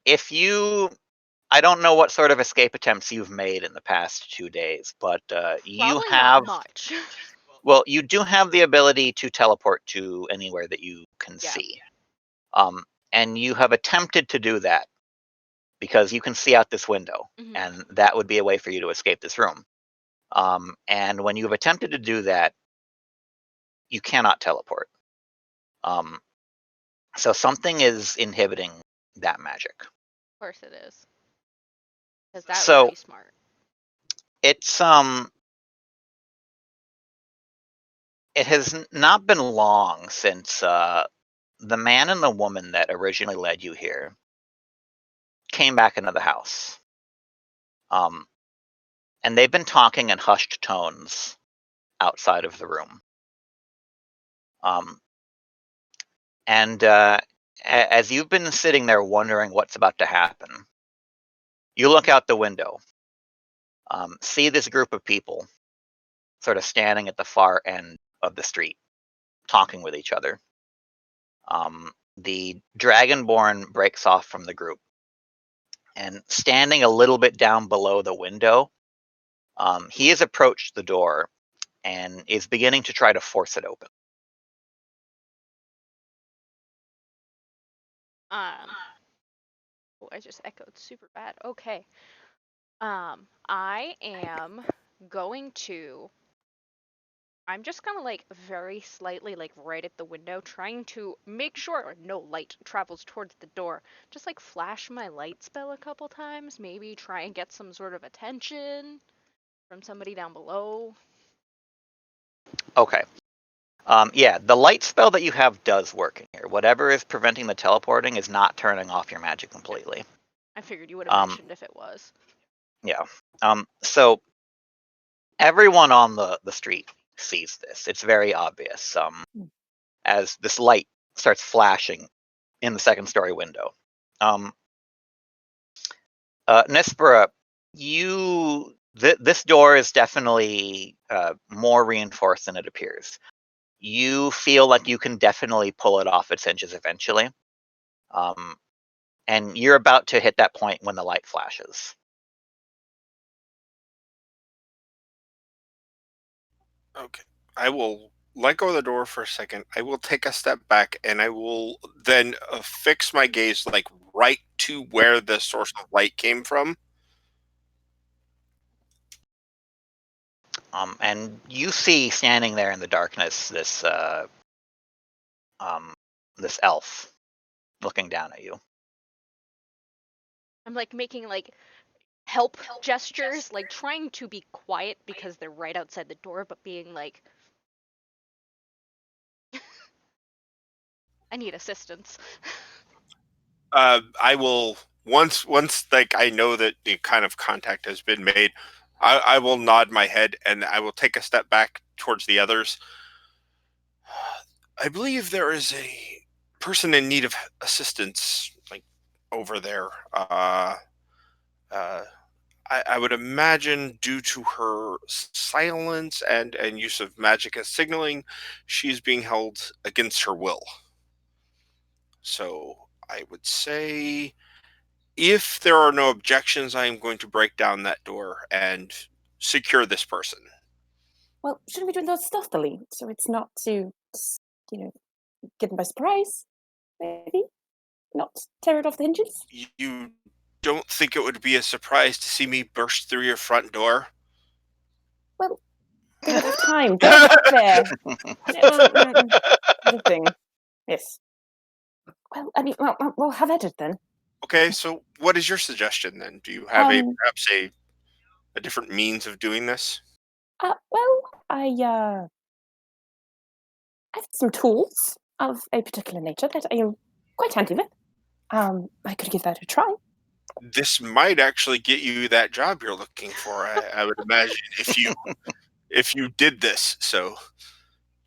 if you, I don't know what sort of escape attempts you've made in the past 2 days, but you Probably have. not much. Well, you do have the ability to teleport to anywhere that you can see. And you have attempted to do that because you can see out this window, and that would be a way for you to escape this room. And when you've attempted to do that, you cannot teleport. So something is inhibiting that magic. Of course it is. Because that would be smart. It's it has not been long since the man and the woman that originally led you here came back into the house. And they've been talking in hushed tones outside of the room. And as you've been sitting there wondering what's about to happen, you look out the window, see this group of people sort of standing at the far end of the street, talking with each other. The Dragonborn breaks off from the group, and standing a little bit down below the window, he has approached the door and is beginning to try to force it open. Oh, I just echoed super bad. Okay. I am going to. I'm just gonna like very slightly like right at the window, trying to make sure no light travels towards the door. Just like flash my light spell a couple times, maybe try and get some sort of attention from somebody down below. Okay. Yeah, the light spell that you have does work in here. Whatever is preventing the teleporting is not turning off your magic completely. I figured you would have mentioned if it was. Yeah. So everyone on the street sees this. It's very obvious. As this light starts flashing in the second story window. Nispera, this door is definitely more reinforced than it appears. You feel like you can definitely pull it off its hinges eventually. And you're about to hit that point when the light flashes. Okay. I will let go of the door for a second. I will take a step back, and I will then fix my gaze like right to where the source of light came from. And you see standing there in the darkness this elf looking down at you. I'm like making like help gestures, like trying to be quiet because they're right outside the door, but being like, I need assistance. I will once like I know that the kind of contact has been made. I will nod my head and I will take a step back towards the others. I believe there is a person in need of assistance, like over there. I would imagine due to her silence and use of magic as signaling, she's being held against her will. So I would say, if there are no objections, I am going to break down that door and secure this person. Well, shouldn't we do those stealthily so it's not to, get them by surprise? Maybe not tear it off the hinges. You don't think it would be a surprise to see me burst through your front door? Well, they would have time. They're up there. The thing. Yes. Well, I mean, we'll have at it then. Okay, so what is your suggestion then? Do you have perhaps a different means of doing this? Well, I have some tools of a particular nature that I am quite handy with. I could give that a try. this might actually get you that job you're looking for. I would imagine if you did this. So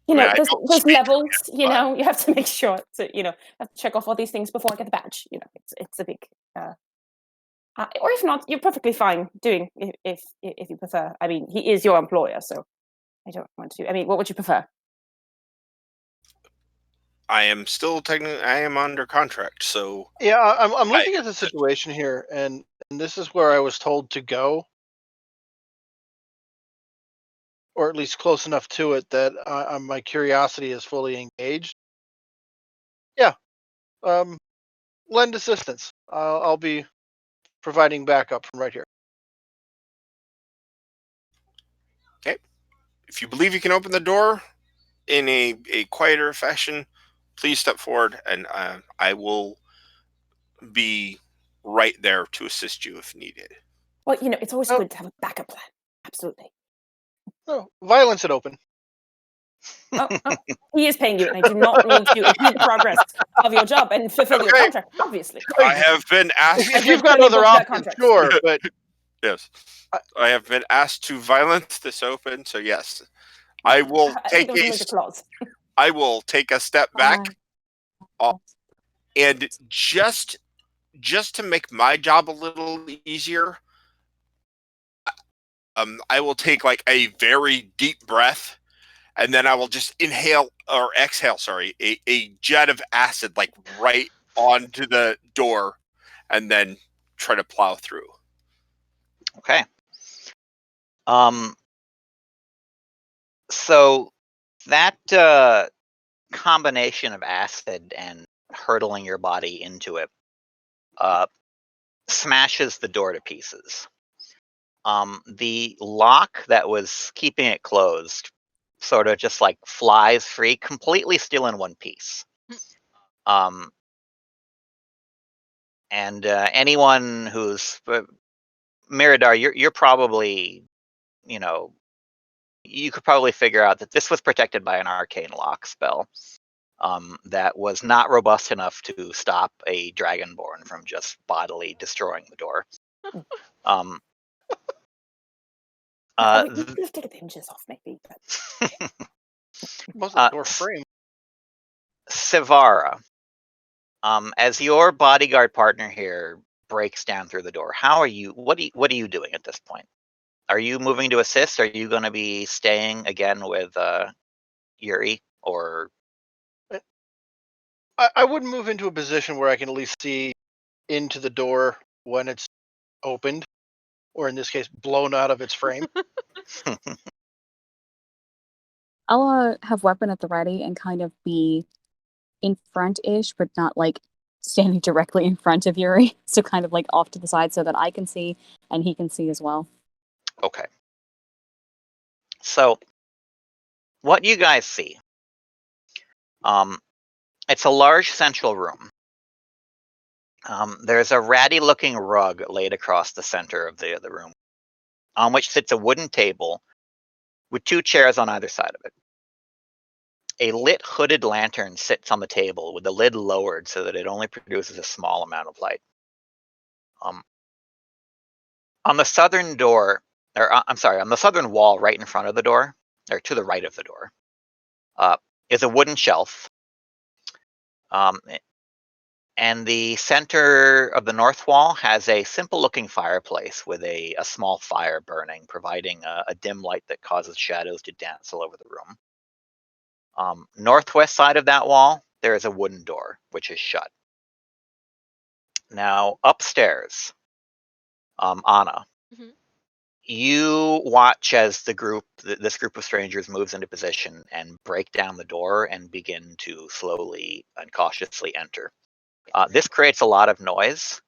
there's levels. You have to make sure to have to check off all these things before I get the badge. It's a big. Or if not, you're perfectly fine doing if you prefer. I mean, he is your employer, so I don't want to. I mean, what would you prefer? I am still technically I am under contract, so Yeah, I'm looking at the situation here, and this is where I was told to go, or at least close enough to it that my curiosity is fully engaged. Yeah, lend assistance. I'll be providing backup from right here. okay. If you believe you can open the door in a quieter fashion, please step forward, and I will be right there to assist you if needed. Well, it's always Oh. good to have a backup plan. Absolutely. No, violence and open. Oh, he is paying you, and I do not need to impede the progress of your job and fulfill your contract. Obviously, I have been asked. If you've got other options, sure, but yes, I have been asked to violence this open. So yes, I will take I will take a step back, and just to make my job a little easier, I will take like a very deep breath, and then I will just inhale or exhale, sorry, a jet of acid like right onto the door, and then try to plow through. Okay. So that combination of acid and hurtling your body into it smashes the door to pieces. The lock that was keeping it closed sort of just like flies free, completely still in one piece. And anyone who's Miradar, you're probably, you could probably figure out that this was protected by an arcane lock spell that was not robust enough to stop a dragonborn from just bodily destroying the door. we could have taken the hinges off, maybe. Was the door frame? Sivara, as your bodyguard partner here breaks down through the door, how are you? What are you doing at this point? Are you moving to assist? Are you going to be staying again with Yuri, or? I would move into a position where I can at least see into the door when it's opened, or in this case, blown out of its frame. I'll have weapon at the ready and kind of be in front-ish, but not like standing directly in front of Yuri. So kind of like off to the side so that I can see and he can see as well. Okay. So what you guys see, it's a large central room. There's a ratty-looking rug laid across the center of the room, on which sits a wooden table with 2 chairs on either side of it. A lit hooded lantern sits on the table with the lid lowered so that it only produces a small amount of light. On the southern door, on the southern wall right in front of the door, or to the right of the door, is a wooden shelf. And the center of the north wall has a simple-looking fireplace with a small fire burning, providing a dim light that causes shadows to dance all over the room. Northwest side of that wall, there is a wooden door, which is shut. Now, upstairs, Anna, you watch as this group of strangers moves into position and break down the door and begin to slowly and cautiously enter. This creates a lot of noise,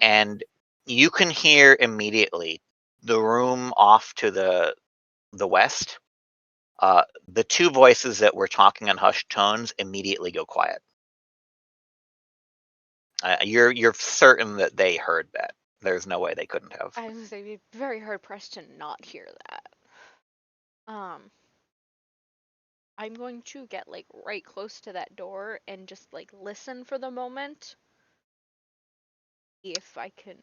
and you can hear immediately the room off to the west. The 2 voices that were talking in hushed tones immediately go quiet. You're certain that they heard that. There's no way they couldn't have. I was gonna say, it'd be very hard pressed to not hear that. I'm going to get like right close to that door and just like listen for the moment. if I can.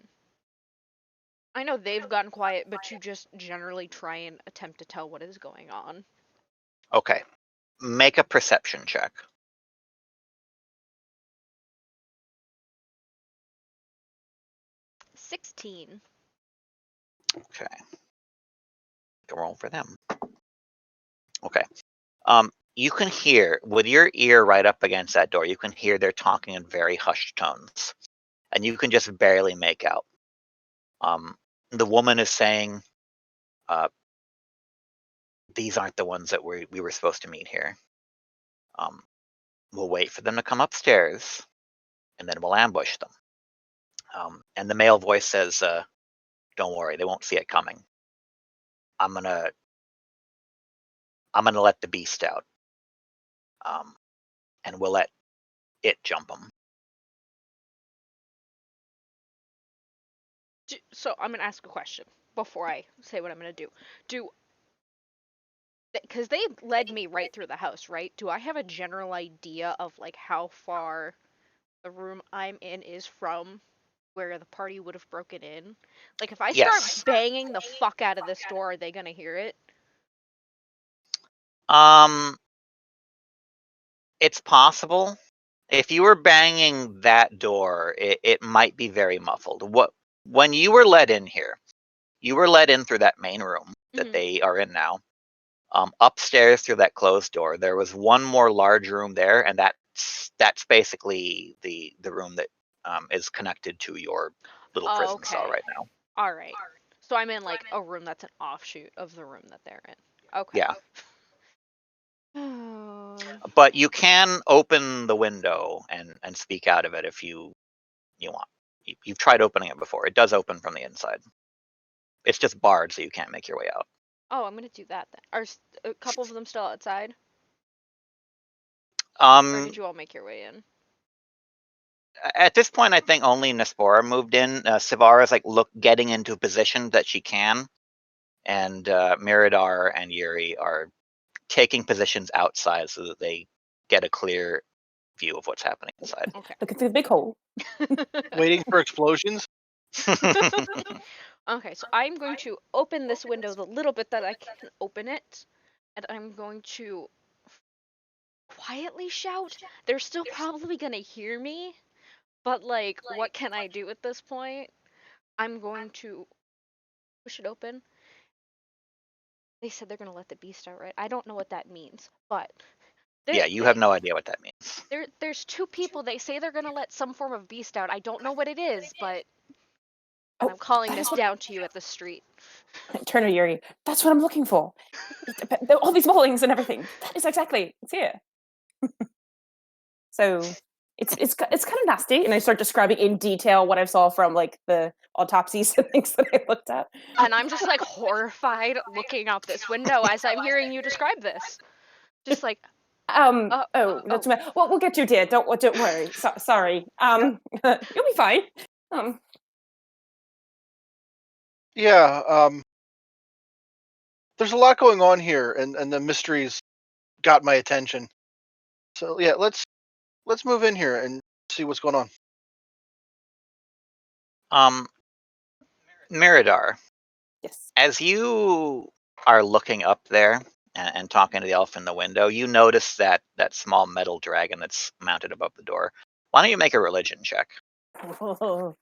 I know they've gotten quiet, but you just generally try and attempt to tell what is going on. Okay. Make a perception check. 16. Okay. Make a roll for them. Okay. You can hear, with your ear right up against that door, you can hear they're talking in very hushed tones. And you can just barely make out. The woman is saying, these aren't the ones that we were supposed to meet here. We'll wait for them to come upstairs, and then we'll ambush them. And the male voice says, don't worry, they won't see it coming. I'm gonna let the beast out. And we'll let it jump them. So I'm gonna ask a question before I say what I'm gonna do. Because they led me right through the house, right? Do I have a general idea of like how far the room I'm in is from where the party would have broken in? Like if I start Yes. banging the fuck out of this door, are they gonna hear it? It's possible. If you were banging that door, it might be very muffled. When you were let in here, you were let in through that main room that they are in now. Upstairs through that closed door, there was one more large room there, and that's basically the room that is connected to your little prison cell right now. All right. So I'm in like a room that's an offshoot of the room that they're in. Okay. Yeah. But you can open the window and speak out of it if you want. You've tried opening it before. It does open from the inside. It's just barred, so you can't make your way out. Oh, I'm gonna do that then. Are a couple of them still outside? Or did you all make your way in? At this point, I think only Nespora moved in. Sivara's like getting into a position that she can, and Miradar and Yuri are taking positions outside so that they get a clear view of what's happening inside. Okay. Look at the big hole. Waiting for explosions. Okay, so I'm going to open this window the little bit that I can open it, and I'm going to quietly shout. They're still probably gonna hear me, but like, what can I do at this point? I'm going to push it open. They said they're gonna let the beast out, right? I don't know what that means, but yeah, you have no idea what that means. There's two people. They say they're gonna let some form of beast out. I don't know what it is, but I'm calling this down to you at the street. Turner Yuri, that's what I'm looking for. All these moldings and everything. That is exactly. It's here. So it's kind of nasty, and I start describing in detail what I saw from like the autopsies and things that I looked at. And I'm just like horrified looking out this window as I'm hearing you describe this. Just like that's well, we'll get you, dear. Don't worry. Sorry. You'll be fine. Yeah. There's a lot going on here, and the mysteries got my attention. So yeah, let's move in here and see what's going on. Miradar. Yes. As you are looking up there and talking to the elf in the window, you notice that small metal dragon that's mounted above the door. Why don't you make a religion check? Dun,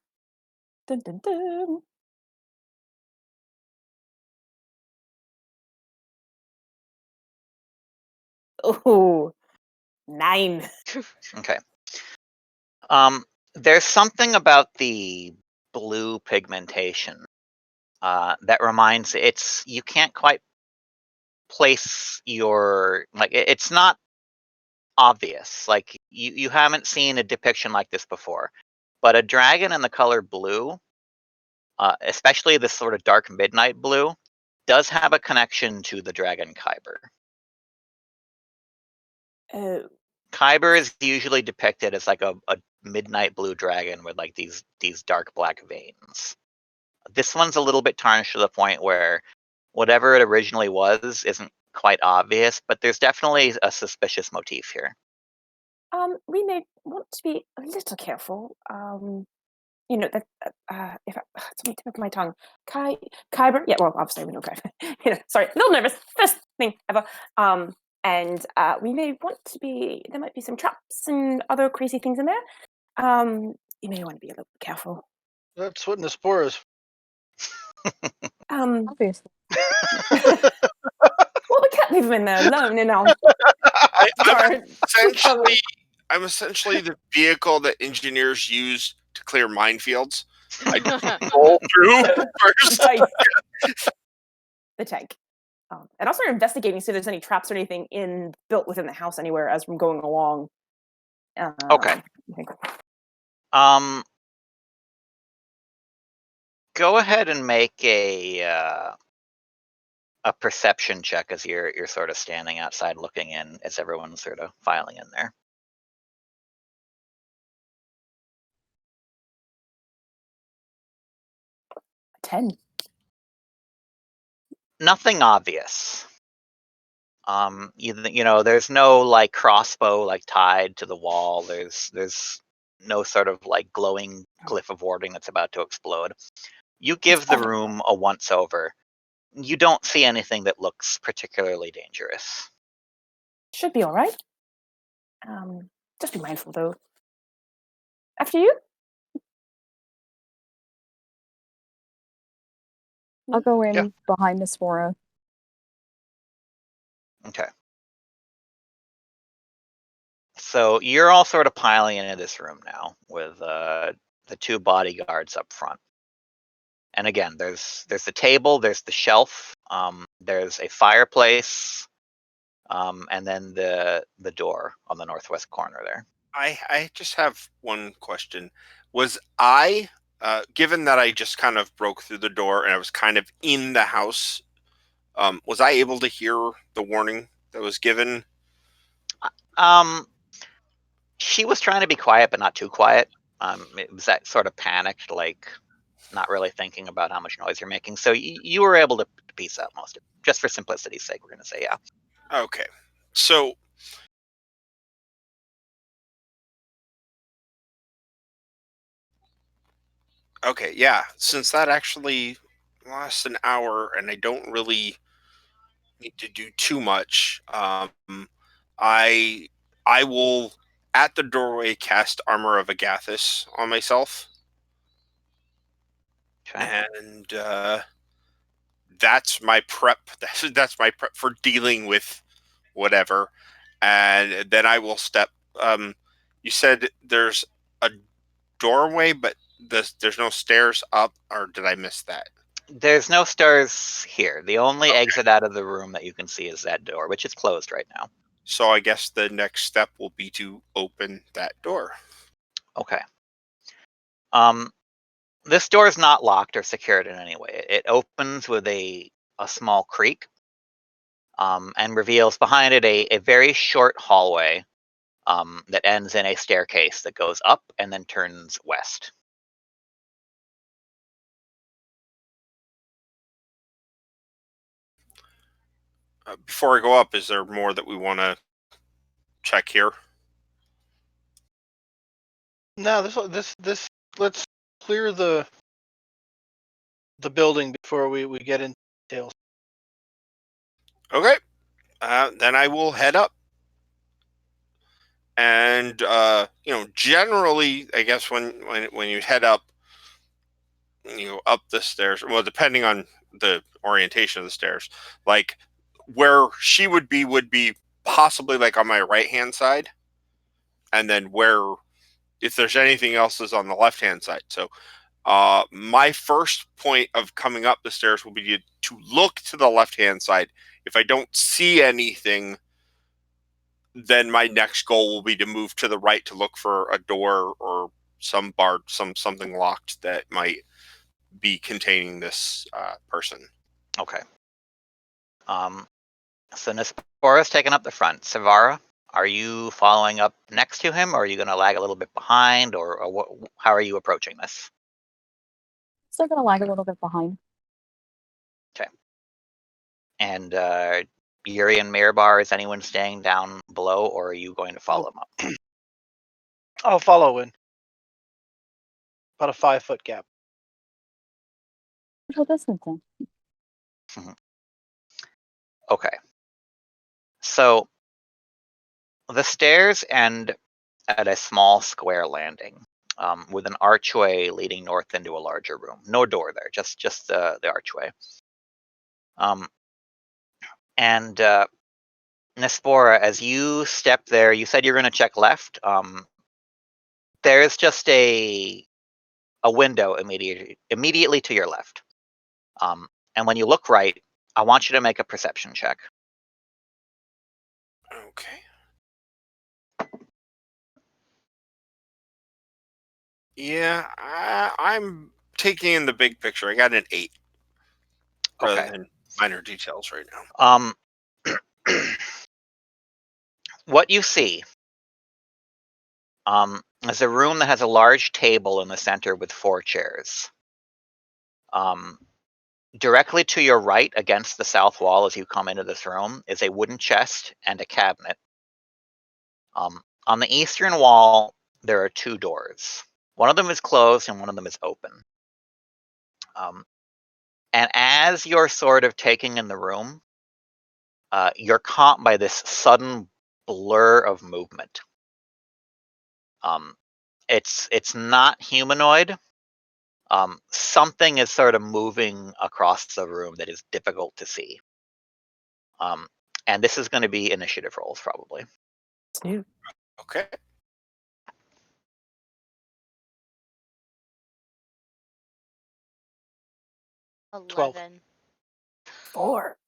dun, dun. Oh, 9. Okay. There's something about the blue pigmentation that reminds you can't quite place it's not obvious. Like you haven't seen a depiction like this before, but a dragon in the color blue, especially this sort of dark midnight blue, does have a connection to the dragon Kyber. Oh. Kyber is usually depicted as like a midnight blue dragon with like these dark black veins. This one's a little bit tarnished to the point where whatever it originally was isn't quite obvious, but there's definitely a suspicious motif here. We may want to be a little careful. that if it's on the tip of my tongue, Kyber. Yeah, well, obviously we know Kyber. Sorry, a little nervous. First thing ever. And we may want to be. There might be some traps and other crazy things in there. You may want to be a little careful. That's what Nespora is. Obviously. Well, we can't leave him in there alone, I'm essentially the vehicle that engineers use to clear minefields. I just roll through first. The tank. And also investigating, see if there's any traps or anything built within the house anywhere as we're going along. Okay. Go ahead and make a perception check as you're sort of standing outside looking in as everyone's sort of filing in there. 10. Nothing obvious. There's no like crossbow like tied to the wall. There's no sort of like glowing glyph of warding that's about to explode. You give the room a once over. You don't see anything that looks particularly dangerous. Should be all right. Just be mindful though. After you. I'll go in behind Nespora. Okay. So you're all sort of piling into this room now with the two bodyguards up front. And again, there's the table, there's the shelf, there's a fireplace, and then the door on the northwest corner there. I just have one question. Was I, given that I just kind of broke through the door and I was kind of in the house, was I able to hear the warning that was given? She was trying to be quiet, but not too quiet. It was that sort of panicked, like not really thinking about how much noise you're making. So you were able to piece out most of it. Just for simplicity's sake, we're going to say yeah. Okay. So okay, yeah. Since that actually lasts an hour and I don't really need to do too much, I will at the doorway cast Armor of Agathis on myself. Okay. And that's my prep. That's my prep for dealing with whatever. And then I will step. You said there's a doorway, but there's no stairs up, or did I miss that? There's no stairs here. The only exit out of the room that you can see is that door, which is closed right now. So I guess the next step will be to open that door. Okay. This door is not locked or secured in any way. It opens with a small creak, and reveals behind it a very short hallway that ends in a staircase that goes up and then turns west. Before I go up, is there more that we want to check here? No, this let's clear the building before we get into details. Okay. Then I will head up. And generally, I guess when you head up, up the stairs. Well, depending on the orientation of the stairs, like where she would be possibly like on my right hand side, and then where if there's anything else is on the left hand side. So my first point of coming up the stairs will be to look to the left hand side. If I don't see anything, then my next goal will be to move to the right to look for a door or some bar, something locked that might be containing this person. Okay. So Nespora's taking up the front. Savara, are you following up next to him, or are you going to lag a little bit behind, or how are you approaching this? Still gonna lag a little bit behind. Okay. And Yuri and Mirabar, is anyone staying down below, or are you going to follow them up? I'll follow in. About a 5-foot gap. Well, that's something. Okay. So the stairs end at a small square landing, with an archway leading north into a larger room. No door there, just the archway. And Nespora, as you step there, you said you're going to check left. There's just a window immediately to your left. And when you look right, I want you to make a perception check. Okay. Yeah, I'm taking in the big picture. I got an 8 rather Okay. than minor details right now. What you see is a room that has a large table in the center with 4 chairs. Directly to your right, against the south wall as you come into this room, is a wooden chest and a cabinet. On the eastern wall, there are 2 doors. One of them is closed and one of them is open. And as you're sort of taking in the room, you're caught by this sudden blur of movement. It's not humanoid. Something is sort of moving across the room that is difficult to see. And this is going to be initiative rolls, probably. Okay. Twelve. 11. 4.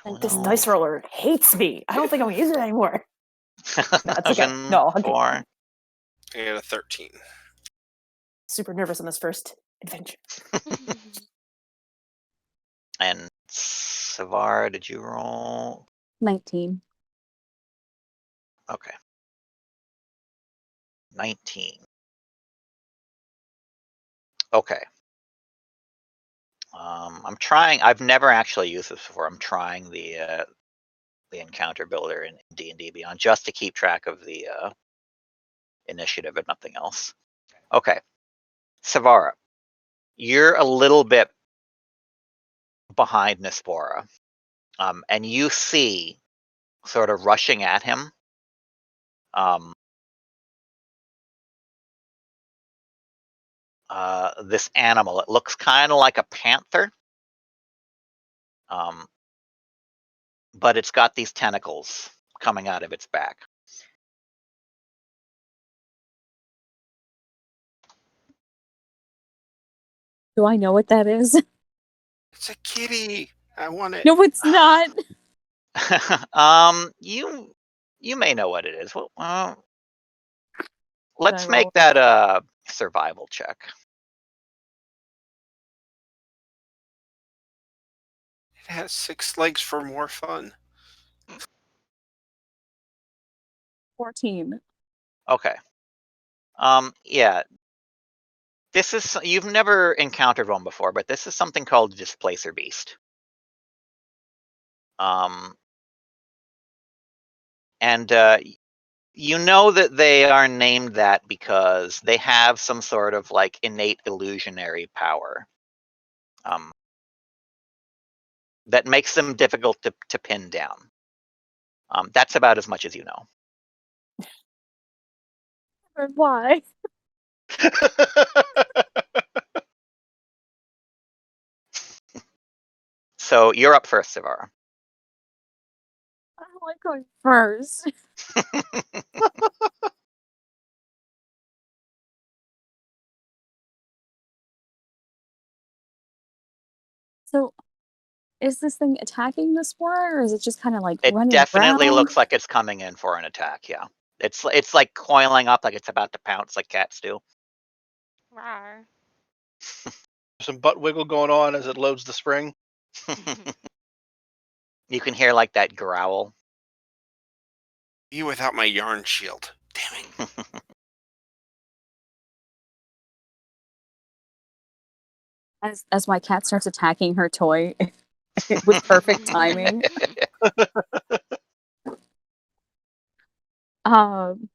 And this 12. dice roller hates me. I don't think I'm gonna use it anymore. That's okay. No, okay. 4. I got a 13. Super nervous on this first adventure. And Savara, did you roll? 19. Okay. 19. Okay. I'm trying. I've never actually used this before. I'm trying the encounter builder in D&D Beyond just to keep track of the initiative and nothing else. Okay. Savara, you're a little bit behind Nispora, and you see, sort of rushing at him, this animal. It looks kind of like a panther, but it's got these tentacles coming out of its back. Do I know what that is? It's a kitty. I want it. No, it's not. You may know what it is. Well, let's I make roll? that a survival check. It has 6 legs for more fun. 14. Okay. Yeah. This is, you've never encountered one before, but this is something called Displacer Beast. And you know that they are named that because they have some sort of like innate illusionary power that makes them difficult to pin down. That's about as much as you know. Why? So you're up first, Savara. I don't like going first. So, is this thing attacking the spore, or is it just kind of like It running definitely around? looks like it's coming in for an attack. Yeah, it's like coiling up, like it's about to pounce, like cats do. Rawr. Some butt wiggle going on as it loads the spring. You can hear like that growl. You without my yarn shield. Damn it. As my cat starts attacking her toy with perfect timing. Um,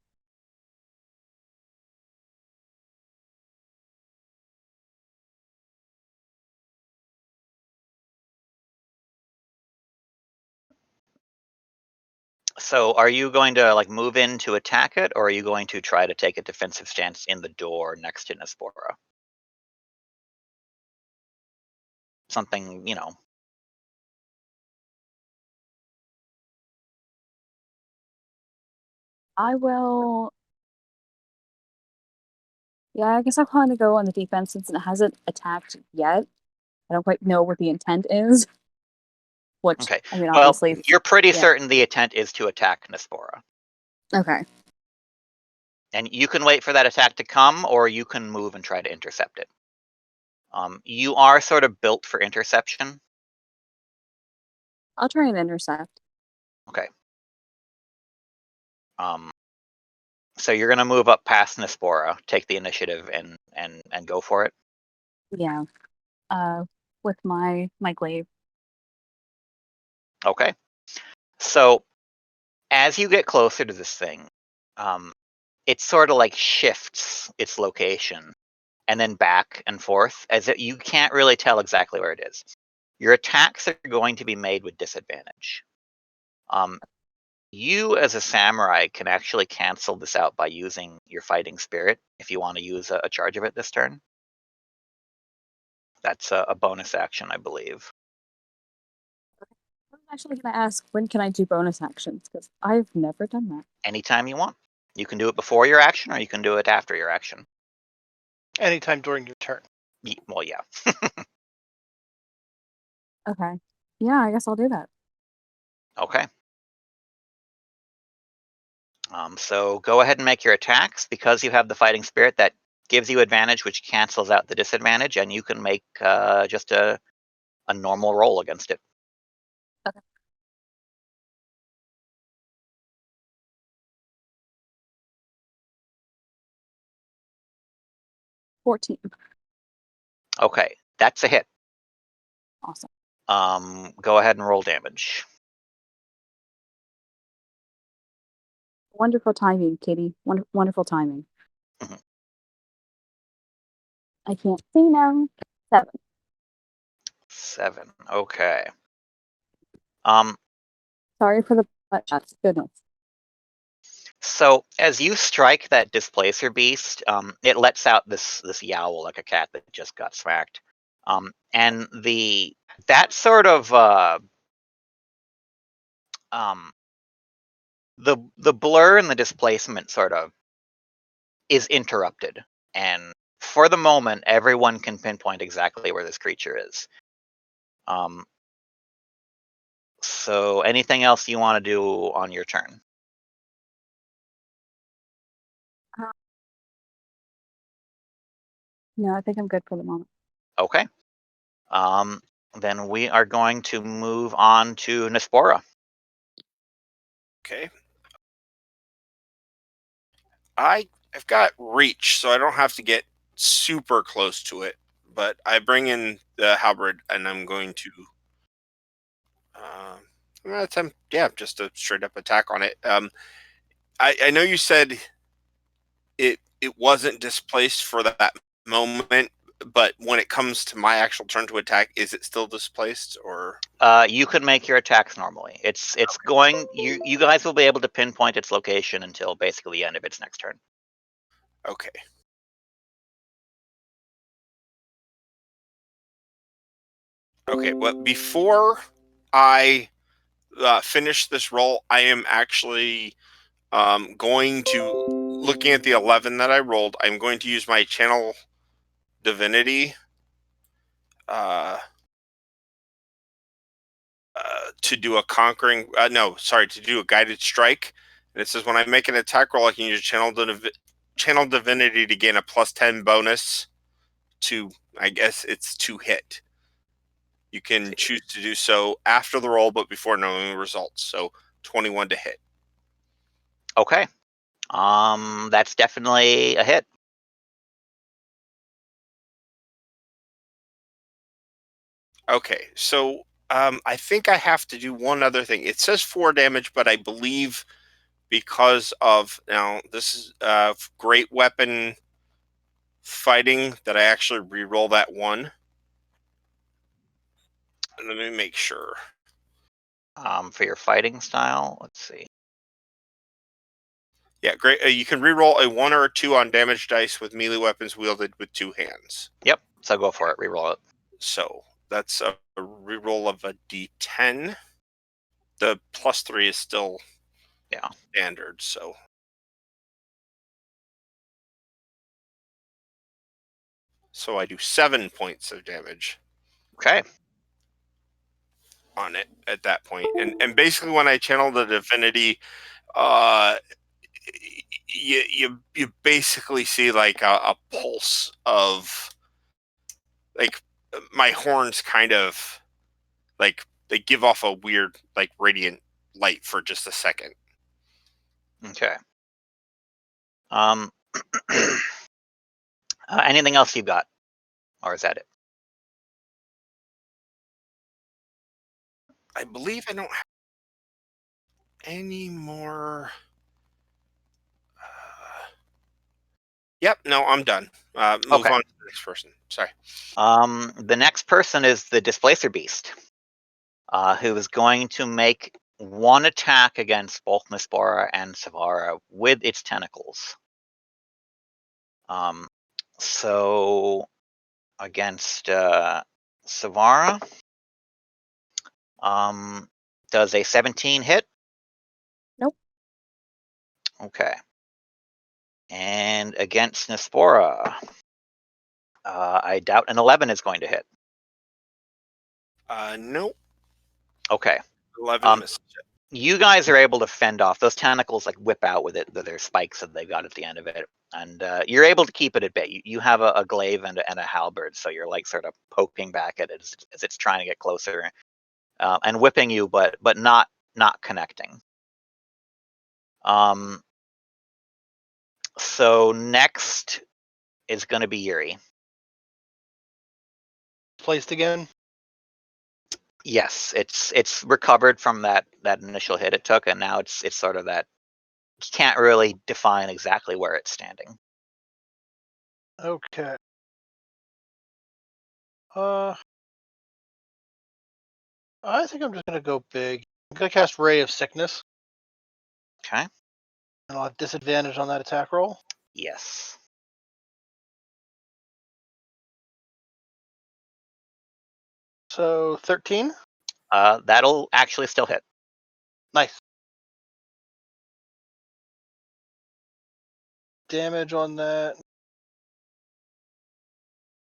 So are you going to like move in to attack it, or are you going to try to take a defensive stance in the door next to Nispora? Something, I will. Yeah, I guess I'll kind of go on the defense since it hasn't attacked yet. I don't quite know what the intent is. Which, Okay. I mean, Well, obviously. you're pretty Yeah. certain the intent is to attack Nispora. Okay. And you can wait for that attack to come, or you can move and try to intercept it. You are sort of built for interception. I'll try and intercept. Okay. So you're gonna move up past Nispora, take the initiative, and go for it. Yeah. With my glaive. Okay. So as you get closer to this thing, it sort of like shifts its location and then back and forth you can't really tell exactly where it is. Your attacks are going to be made with disadvantage. You as a samurai can actually cancel this out by using your fighting spirit if you want to use a charge of it this turn. That's a bonus action, I believe. I was actually going to ask, when can I do bonus actions? Because I've never done that. Anytime you want. You can do it before your action, or you can do it after your action. Anytime during your turn. Well, yeah. Okay. Yeah, I guess I'll do that. Okay. So go ahead and make your attacks. Because you have the fighting spirit, that gives you advantage, which cancels out the disadvantage, and you can make just a normal roll against it. Okay. $14. Okay, that's a hit. Awesome. Go ahead and roll damage. Wonderful timing, Kitty. Wonderful timing. Mhm. I can't see now. 7. 7. Okay. Sorry for the butt shots. Goodness. So as you strike that displacer beast, it lets out this yowl like a cat that just got smacked. And that sort of the blur and the displacement sort of is interrupted, and for the moment, everyone can pinpoint exactly where this creature is. So anything else you want to do on your turn? No, I think I'm good for the moment. Okay. Then we are going to move on to Nispora. Okay. I've got reach, so I don't have to get super close to it. But I bring in the halberd, and I'm going to attempt, just a straight up attack on it. I know you said it wasn't displaced for that moment, but when it comes to my actual turn to attack, is it still displaced, or? You can make your attacks normally. It's going. You guys will be able to pinpoint its location until basically the end of its next turn. Okay. Okay. Well, before I finish this roll, I am actually going to, looking at the 11 that I rolled, I'm going to use my channel divinity to do a conquering. To do a guided strike. And it says when I make an attack roll, I can use channel divinity to gain a +10 bonus to, I guess it's to hit. You can choose to do so after the roll, but before knowing the results. So 21 to hit. Okay. That's definitely a hit. Okay, so I think I have to do one other thing. It says 4 damage, but I believe because of, now this is great weapon fighting, that I actually re-roll that 1. Let me make sure. For your fighting style, let's see. Yeah, great. You can reroll a 1 or a 2 on damage dice with melee weapons wielded with 2 hands. Yep. So go for it. Reroll it. So that's a reroll of a D10. The +3 is still standard. So I do 7 points of damage. Okay. On it at that point, and basically when I channel the divinity, you basically see like a pulse of like my horns kind of like they give off a weird like radiant light for just a second. Okay. Anything else you got, or is that it? I believe I don't have any more. Yep, no, I'm done. Move on to the next person. Sorry. The next person is the Displacer Beast, who is going to make one attack against both Nispora and Savara with its tentacles. So against Savara, does a 17 hit? Nope. Okay. And against Nispora, I doubt an 11 is going to hit. Nope. Okay. 11 misses. You guys are able to fend off those tentacles, like whip out with it. Their spikes that they've got at the end of it, and you're able to keep it at bay. You have a glaive and a halberd, so you're like sort of poking back at it as it's trying to get closer, and whipping you, but not connecting. So next is going to be Yuri. Placed again. Yes, it's recovered from that initial hit it took, and now it's sort of that you can't really define exactly where it's standing. Okay. I think I'm just gonna go big. I'm gonna cast Ray of Sickness. Okay. And I'll have disadvantage on that attack roll. Yes. So 13. That'll actually still hit. Nice. Damage on that.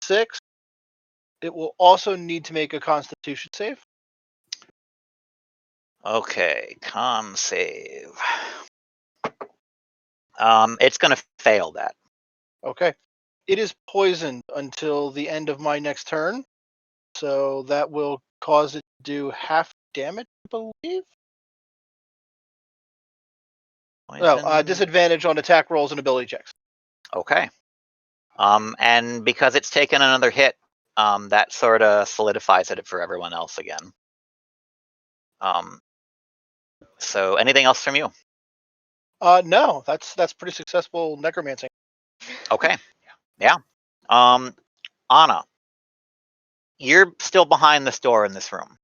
6. It will also need to make a Constitution save. Okay, con save. It's gonna fail that. Okay. It is poisoned until the end of my next turn, so that will cause it to do half damage, I believe. Poison. Disadvantage on attack rolls and ability checks. Okay. And because it's taken another hit, that sort of solidifies it for everyone else again. So anything else from you? No, that's pretty successful necromancy. Okay. Yeah. Anna, you're still behind this door in this room.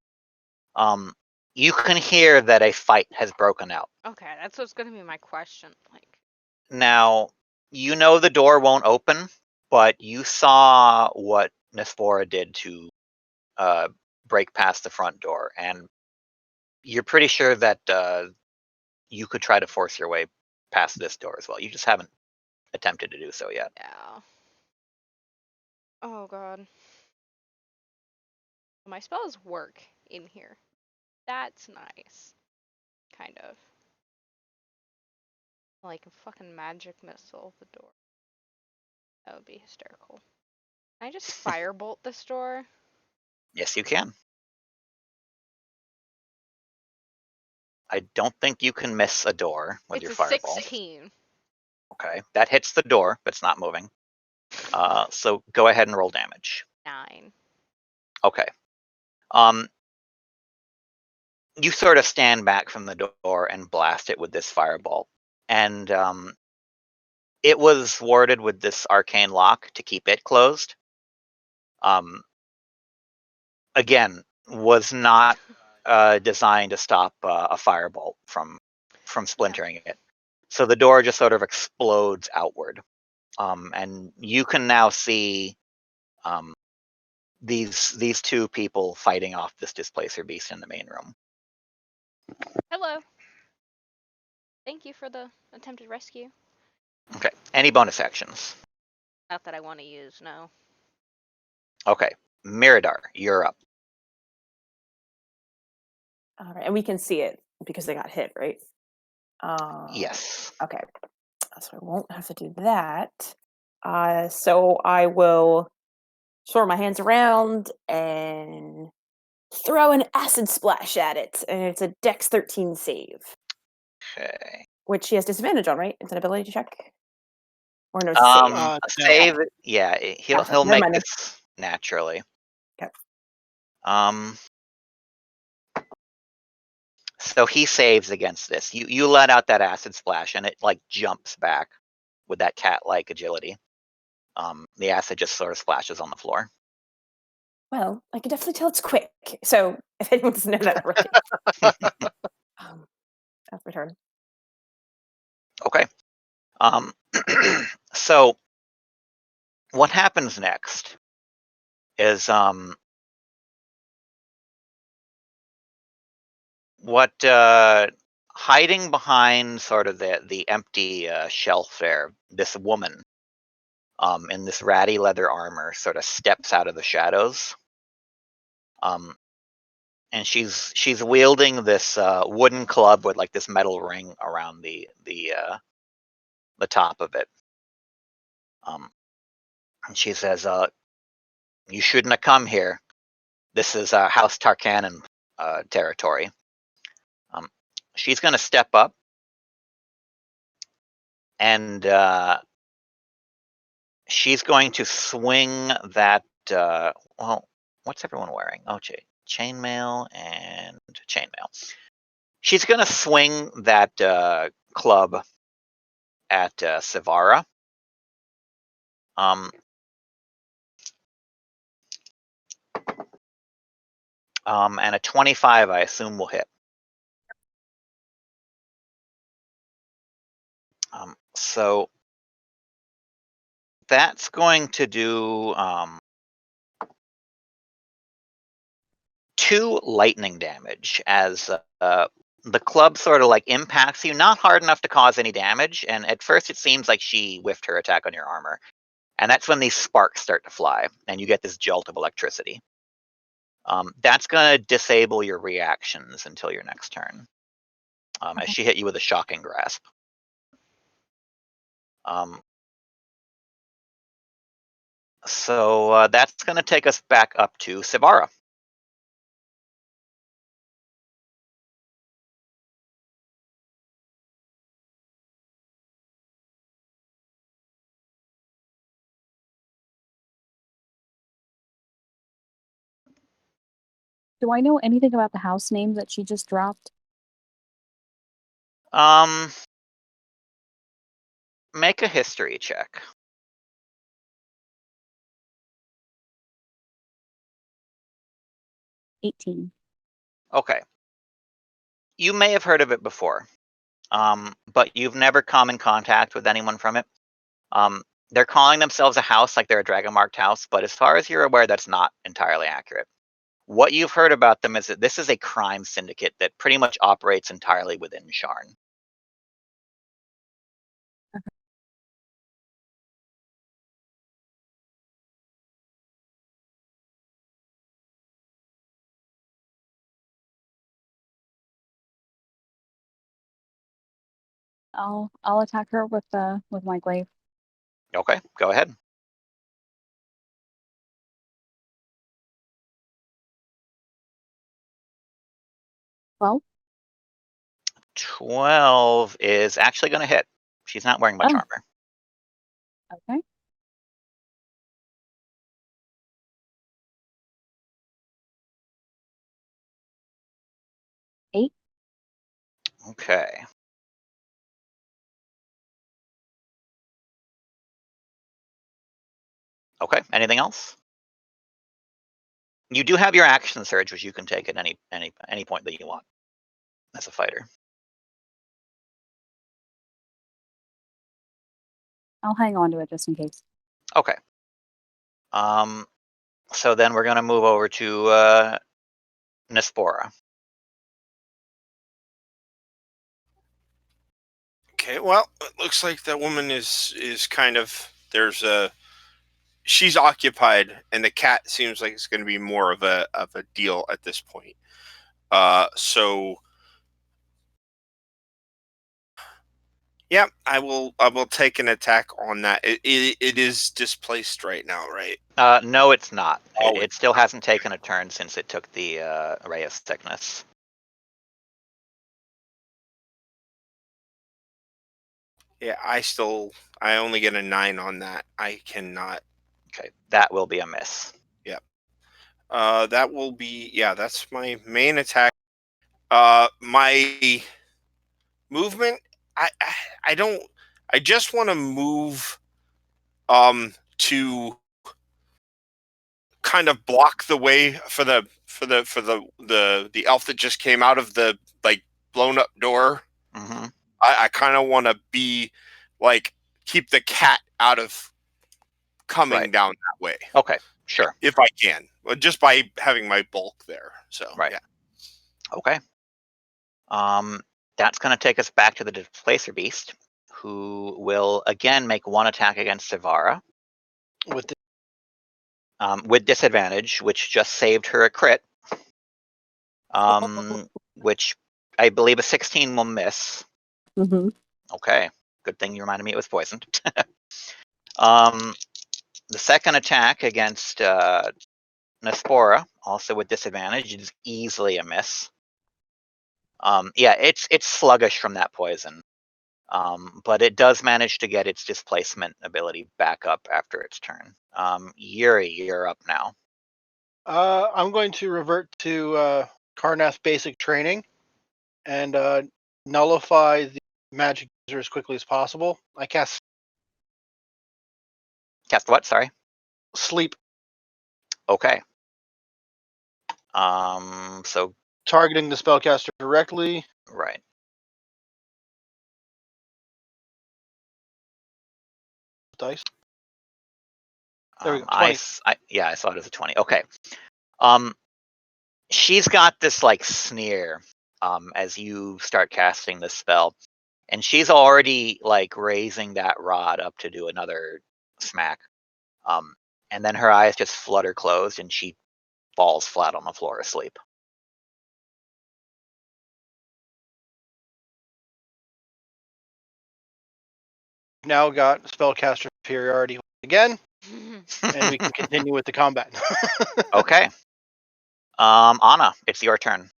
You can hear that a fight has broken out. Okay, that's what's gonna be my question. Like, now, you know the door won't open, but you saw what Nispora did to break past the front door, and you're pretty sure that you could try to force your way past this door as well. You just haven't attempted to do so yet. yeah. Oh god. My spells work in here. That's nice. Kind of. Like a fucking magic missile the door. That would be hysterical. Can I just firebolt this door? Yes, you can. I don't think you can miss a door with your fireball. 16. Okay, that hits the door, but it's not moving. So go ahead and roll damage. 9. Okay. You sort of stand back from the door and blast it with this fireball, and it was warded with this arcane lock to keep it closed. Again, was not designed to stop a firebolt from splintering it. So the door just sort of explodes outward. And you can now see these two people fighting off this displacer beast in the main room. Hello. Thank you for the attempted rescue. Okay. Any bonus actions? Not that I want to use, no. Okay. Miradar, you're up. All right, and we can see it because they got hit, right? Yes. Okay, so I won't have to do that. So I will throw my hands around and throw an acid splash at it, and it's a Dex 13 save. Okay. Which he has disadvantage on, right? It's an ability check, or no, it's a save. A No. save. Yeah, he'll Never make mind. this naturally. Okay. So he saves against this. You let out that acid splash, and it like jumps back with that cat-like agility. The acid just sort of splashes on the floor. Well, I can definitely tell it's quick. So if anyone doesn't know that already, that's my turn. Okay. So what happens next is what hiding behind sort of the empty shelf there, this woman in this ratty leather armor sort of steps out of the shadows. And she's wielding this wooden club with like this metal ring around the top of it. And she says, "You shouldn't have come here. This is House Tarkanan territory." She's going to step up, and she's going to swing that. Well, what's everyone wearing? Oh, chainmail and chainmail. She's going to swing that club at Savara. And a 25, I assume, will hit. So that's going to do 2 lightning damage as the club sort of like impacts you, not hard enough to cause any damage. And at first it seems like she whiffed her attack on your armor. And that's when these sparks start to fly and you get this jolt of electricity. That's going to disable your reactions until your next turn. As she hit you with a shocking grasp. So that's going to take us back up to Savara. Do I know anything about the house name that she just dropped? Make a history check. 18. Okay. You may have heard of it before, but you've never come in contact with anyone from it. They're calling themselves a house, like they're a dragon-marked house, but as far as you're aware, that's not entirely accurate. What you've heard about them is that this is a crime syndicate that pretty much operates entirely within Sharn. I'll attack her with my glaive. Okay, go ahead. 12. 12 is actually going to hit. She's not wearing much armor. Okay. Eight. Okay. Okay, anything else? You do have your action surge, which you can take at any point that you want as a fighter. I'll hang on to it just in case. Okay. So then we're going to move over to Nespora. Okay, well, it looks like that woman is kind of she's occupied, and the cat seems like it's going to be more of a deal at this point. So yeah, I will take an attack on that. It is displaced right now, right? No, it's not. Oh, It still hasn't taken a turn since it took the Ray of Sickness. yeah, I only get a 9 on that. I cannot. Okay, that will be a miss. Yep. That will be, that's my main attack. My movement, I don't. I just want to move to kind of block the way for the elf that just came out of the like blown up door. Mm-hmm. I kind of want to be like keep the cat out of coming down that way. Okay, sure. If I can, just by having my bulk there. So yeah. Okay. That's going to take us back to the Displacer Beast, who will again make one attack against Savara. With disadvantage, which just saved her a crit. Which I believe a 16 will miss. Mm-hmm. Okay, good thing you reminded me it was poisoned. The second attack against Nespora, also with disadvantage, is easily a miss. Yeah, it's sluggish from that poison. But it does manage to get its displacement ability back up after its turn. Yuri, you're up now. I'm going to revert to Karnath's basic training and nullify the magic user as quickly as possible. I cast what? Sorry. Sleep. Okay. So targeting the spellcaster directly. Right. Dice. There we go. 20. I saw it as a 20. Okay. She's got this like sneer as you start casting this spell, and she's already like raising that rod up to do another smack. And then her eyes just flutter closed, and she falls flat on the floor asleep. Now got spellcaster superiority again, and we can continue with the combat. Okay. Anna, it's your turn.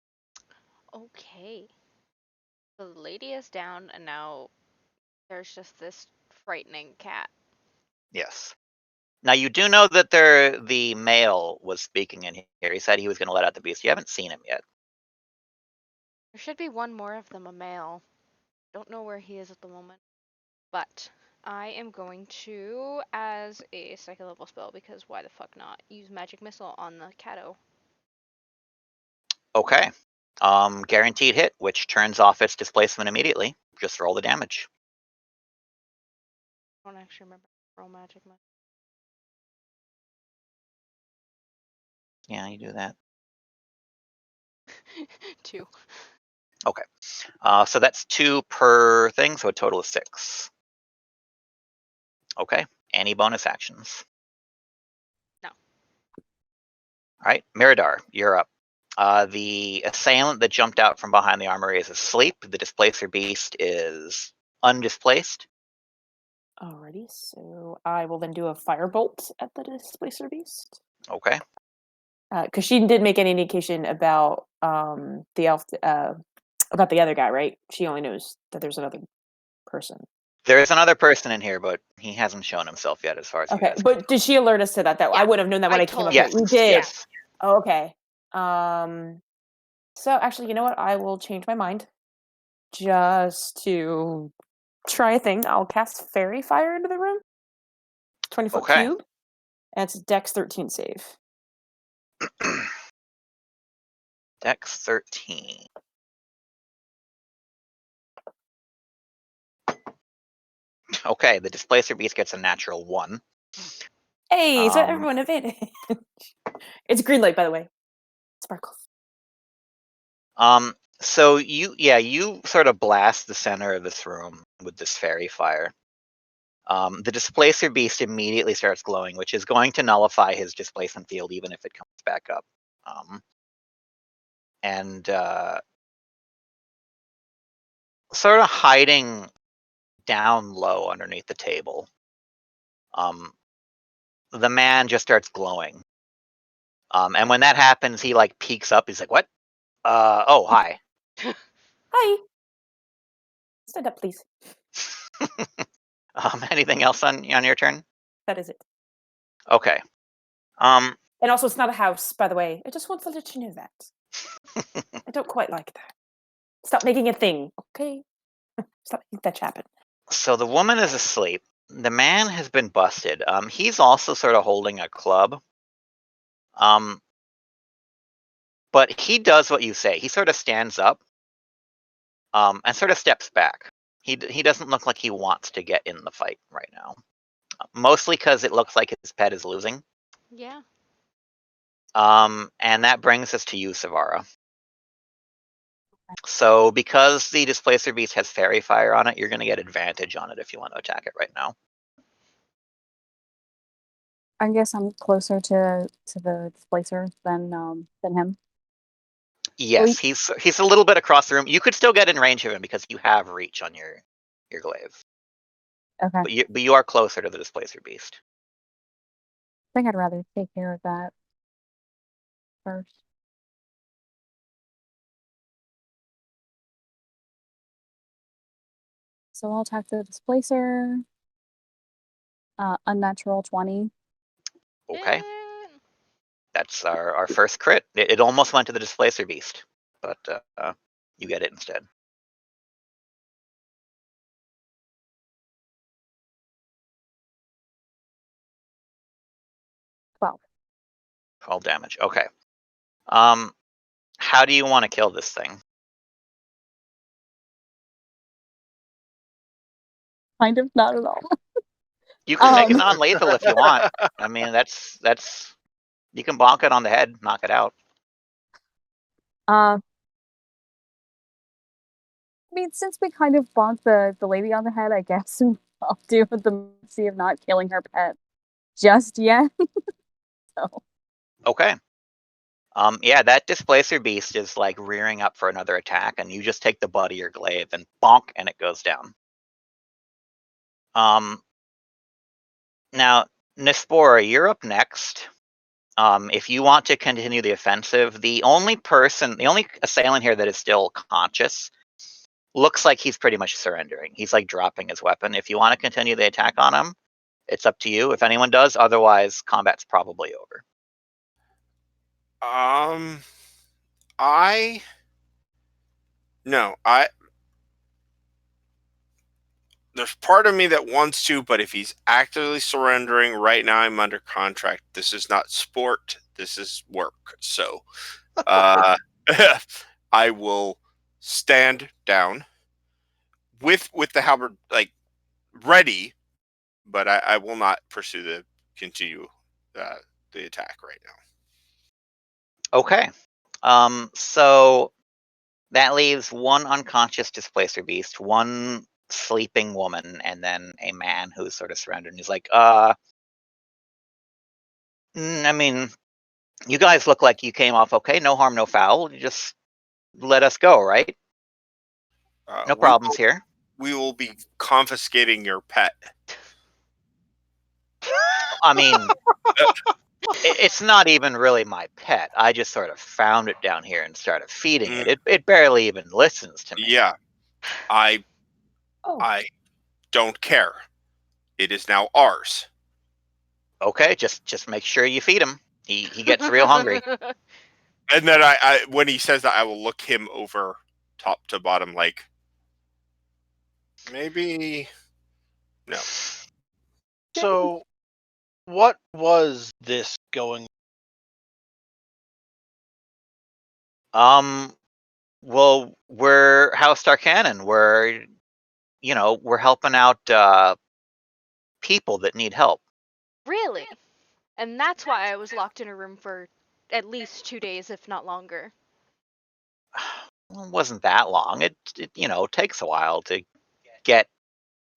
Okay. The lady is down, and now there's just this frightening cat. Yes. Now you do know that the male was speaking in here. He said he was going to let out the beast. You haven't seen him yet. There should be one more of them, a male. Don't know where he is at the moment. But I am going to, as a second level spell, because why the fuck not, use Magic Missile on the Cato. Okay. Guaranteed hit, which turns off its displacement immediately. Just roll the damage. I don't actually remember. Roll Magic Missile. Yeah, you do that. 2. Okay. So that's 2 per thing, so a total of 6. Okay. Any bonus actions? No. All right, Miradar, you're up. The assailant that jumped out from behind the armory is asleep. The displacer beast is undisplaced. Alrighty, so I will then do a firebolt at the displacer beast. Okay. Because she didn't make any indication about the elf, about the other guy, right? She only knows that there's another person. There is another person in here, but he hasn't shown himself yet, as far as you guys but know. did she alert us to that? That I would have known that when I came up. Yes, We did. Yes. Oh, okay. So actually, you know what? I will change my mind. Just to try a thing, I'll cast Fairy Fire into the room. 20-foot cube. And it's Dex 13 save. Dex 13. Okay, the displacer beast gets a natural 1. Hey, so everyone advantage. It's a green light, by the way. Sparkles. So you sort of blast the center of this room with this fairy fire. The displacer beast immediately starts glowing, which is going to nullify his displacement field even if it comes back up. And sort of hiding down low underneath the table, the man just starts glowing. And when that happens, he like peeks up. He's like, "What? Oh, hi." Hi. Stand up, please. Anything else on your turn? That is it. Okay. And also, it's not a house, by the way. I just want to let you know that. I don't quite like that. Stop making a thing, okay? Stop making that happen. So the woman is asleep. The man has been busted. He's also sort of holding a club. But he does what you say. He sort of stands up, and sort of steps back. He doesn't look like he wants to get in the fight right now. Mostly because it looks like his pet is losing. Yeah. And that brings us to you, Savara. So because the displacer beast has fairy fire on it, you're going to get advantage on it if you want to attack it right now. I guess I'm closer to the displacer than him. Yes, he's a little bit across the room. You could still get in range of him because you have reach on your glaive. Okay. But you are closer to the displacer beast. I think I'd rather take care of that first. So I'll attack the displacer. Unnatural 20. Okay. That's our first crit. It almost went to the displacer beast, but you get it instead. 12. 12 damage. Okay. How do you want to kill this thing? Kind of, not at all. You can make it non-lethal if you want. I mean, that's you can bonk it on the head, knock it out. I mean, since we kind of bonked the lady on the head, I guess I'll do with the mercy of not killing her pet just yet. So. Okay. Yeah, that displacer beast is like rearing up for another attack, and you just take the butt of your glaive and bonk, and it goes down. Now, Nispora, you're up next. If you want to continue the offensive, the only assailant here that is still conscious looks like he's pretty much surrendering. He's like dropping his weapon. If you want to continue the attack on him, it's up to you. If anyone does, otherwise, combat's probably over. There's part of me that wants to, but if he's actively surrendering right now, I'm under contract. This is not sport. This is work. So, I will stand down with the halberd like ready, but I will not continue the attack right now. Okay. So that leaves one unconscious displacer beast, one sleeping woman, and then a man who's sort of surrendered. And he's like, I mean, you guys look like you came off okay. No harm, no foul. You just let us go, right? No problems here. We will be confiscating your pet. I mean, it's not even really my pet. I just sort of found it down here and started feeding it. It barely even listens to me. Yeah. I don't care. It is now ours. Okay, just make sure you feed him. He gets real hungry. And then I when he says that, I will look him over top to bottom like, maybe no. So, what was this going? Well, we're House Tarkanan. We're helping out people that need help. Really? And that's why I was locked in a room for at least 2 days, if not longer. Well, it wasn't that long. It takes a while to get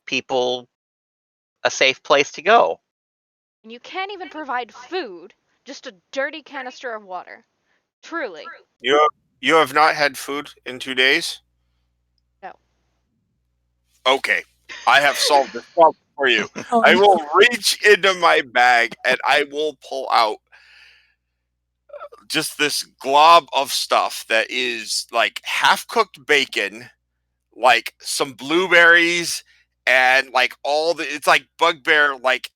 people a safe place to go. And you can't even provide food, just a dirty canister of water. Truly. You have not had food in 2 days? No. Okay. I have solved this problem for you. Oh, I no. will reach into my bag and I will pull out just this glob of stuff that is like half-cooked bacon, like some blueberries, and like it's like bugbear, like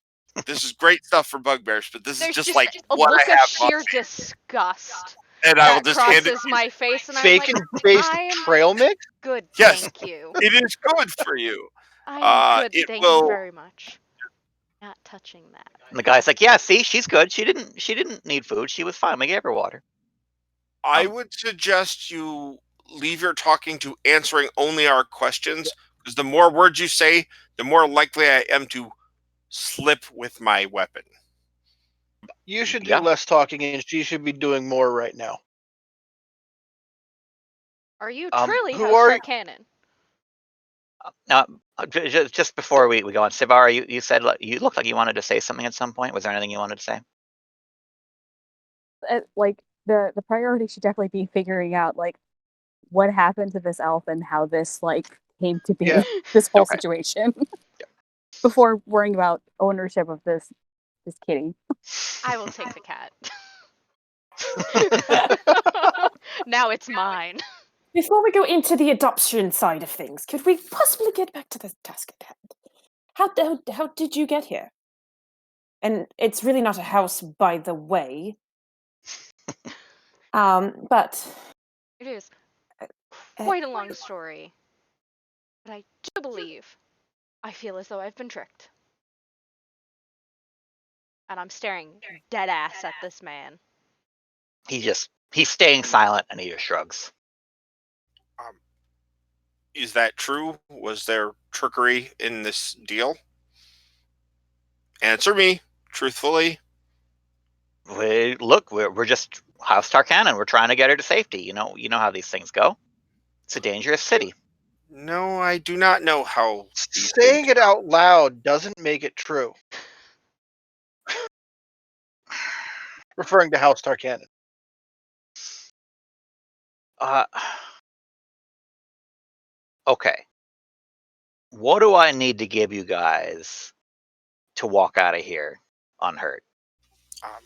this is great stuff for bugbears, but this is There's just just like a what look I of have on sheer hand. disgust And I will that just hand it to crosses you. my face, and I'm like, Bacon-based I'm trail mix? good, Yes, thank you. it is good for you. I'm good, It thank you will. very much. Not touching that. And the guy's like, "Yeah, see, she's good. She didn't need food. She was fine. We gave her water." I would suggest you leave your talking to answering only our questions, because the more words you say, the more likely I am to slip with my weapon. You should do Yeah. less talking, and she should be doing more right now. Are you Um, truly who House are you? Cannon? Just before we go on, Sivara, you said you looked like you wanted to say something at some point. Was there anything you wanted to say? Like the priority should definitely be figuring out like what happened to this elf and how this like came to be Yeah. this whole Okay. situation before worrying about ownership of this kitty. I will take the cat. Now it's mine. Before we go into the adoption side of things, could we possibly get back to the task at hand? How did you get here? And it's really not a house, by the way. But It is quite a long story. But I do believe I feel as though I've been tricked. And I'm staring dead ass at this man. He's staying silent, and he just shrugs. Is that true? Was there trickery in this deal? Answer me truthfully. We're just House Tarkanan. We're trying to get her to safety. You know how these things go. It's a dangerous city. No, I do not know how these Saying things it out loud doesn't make it true. Referring to House Tarkanan. Okay. What do I need to give you guys to walk out of here unhurt?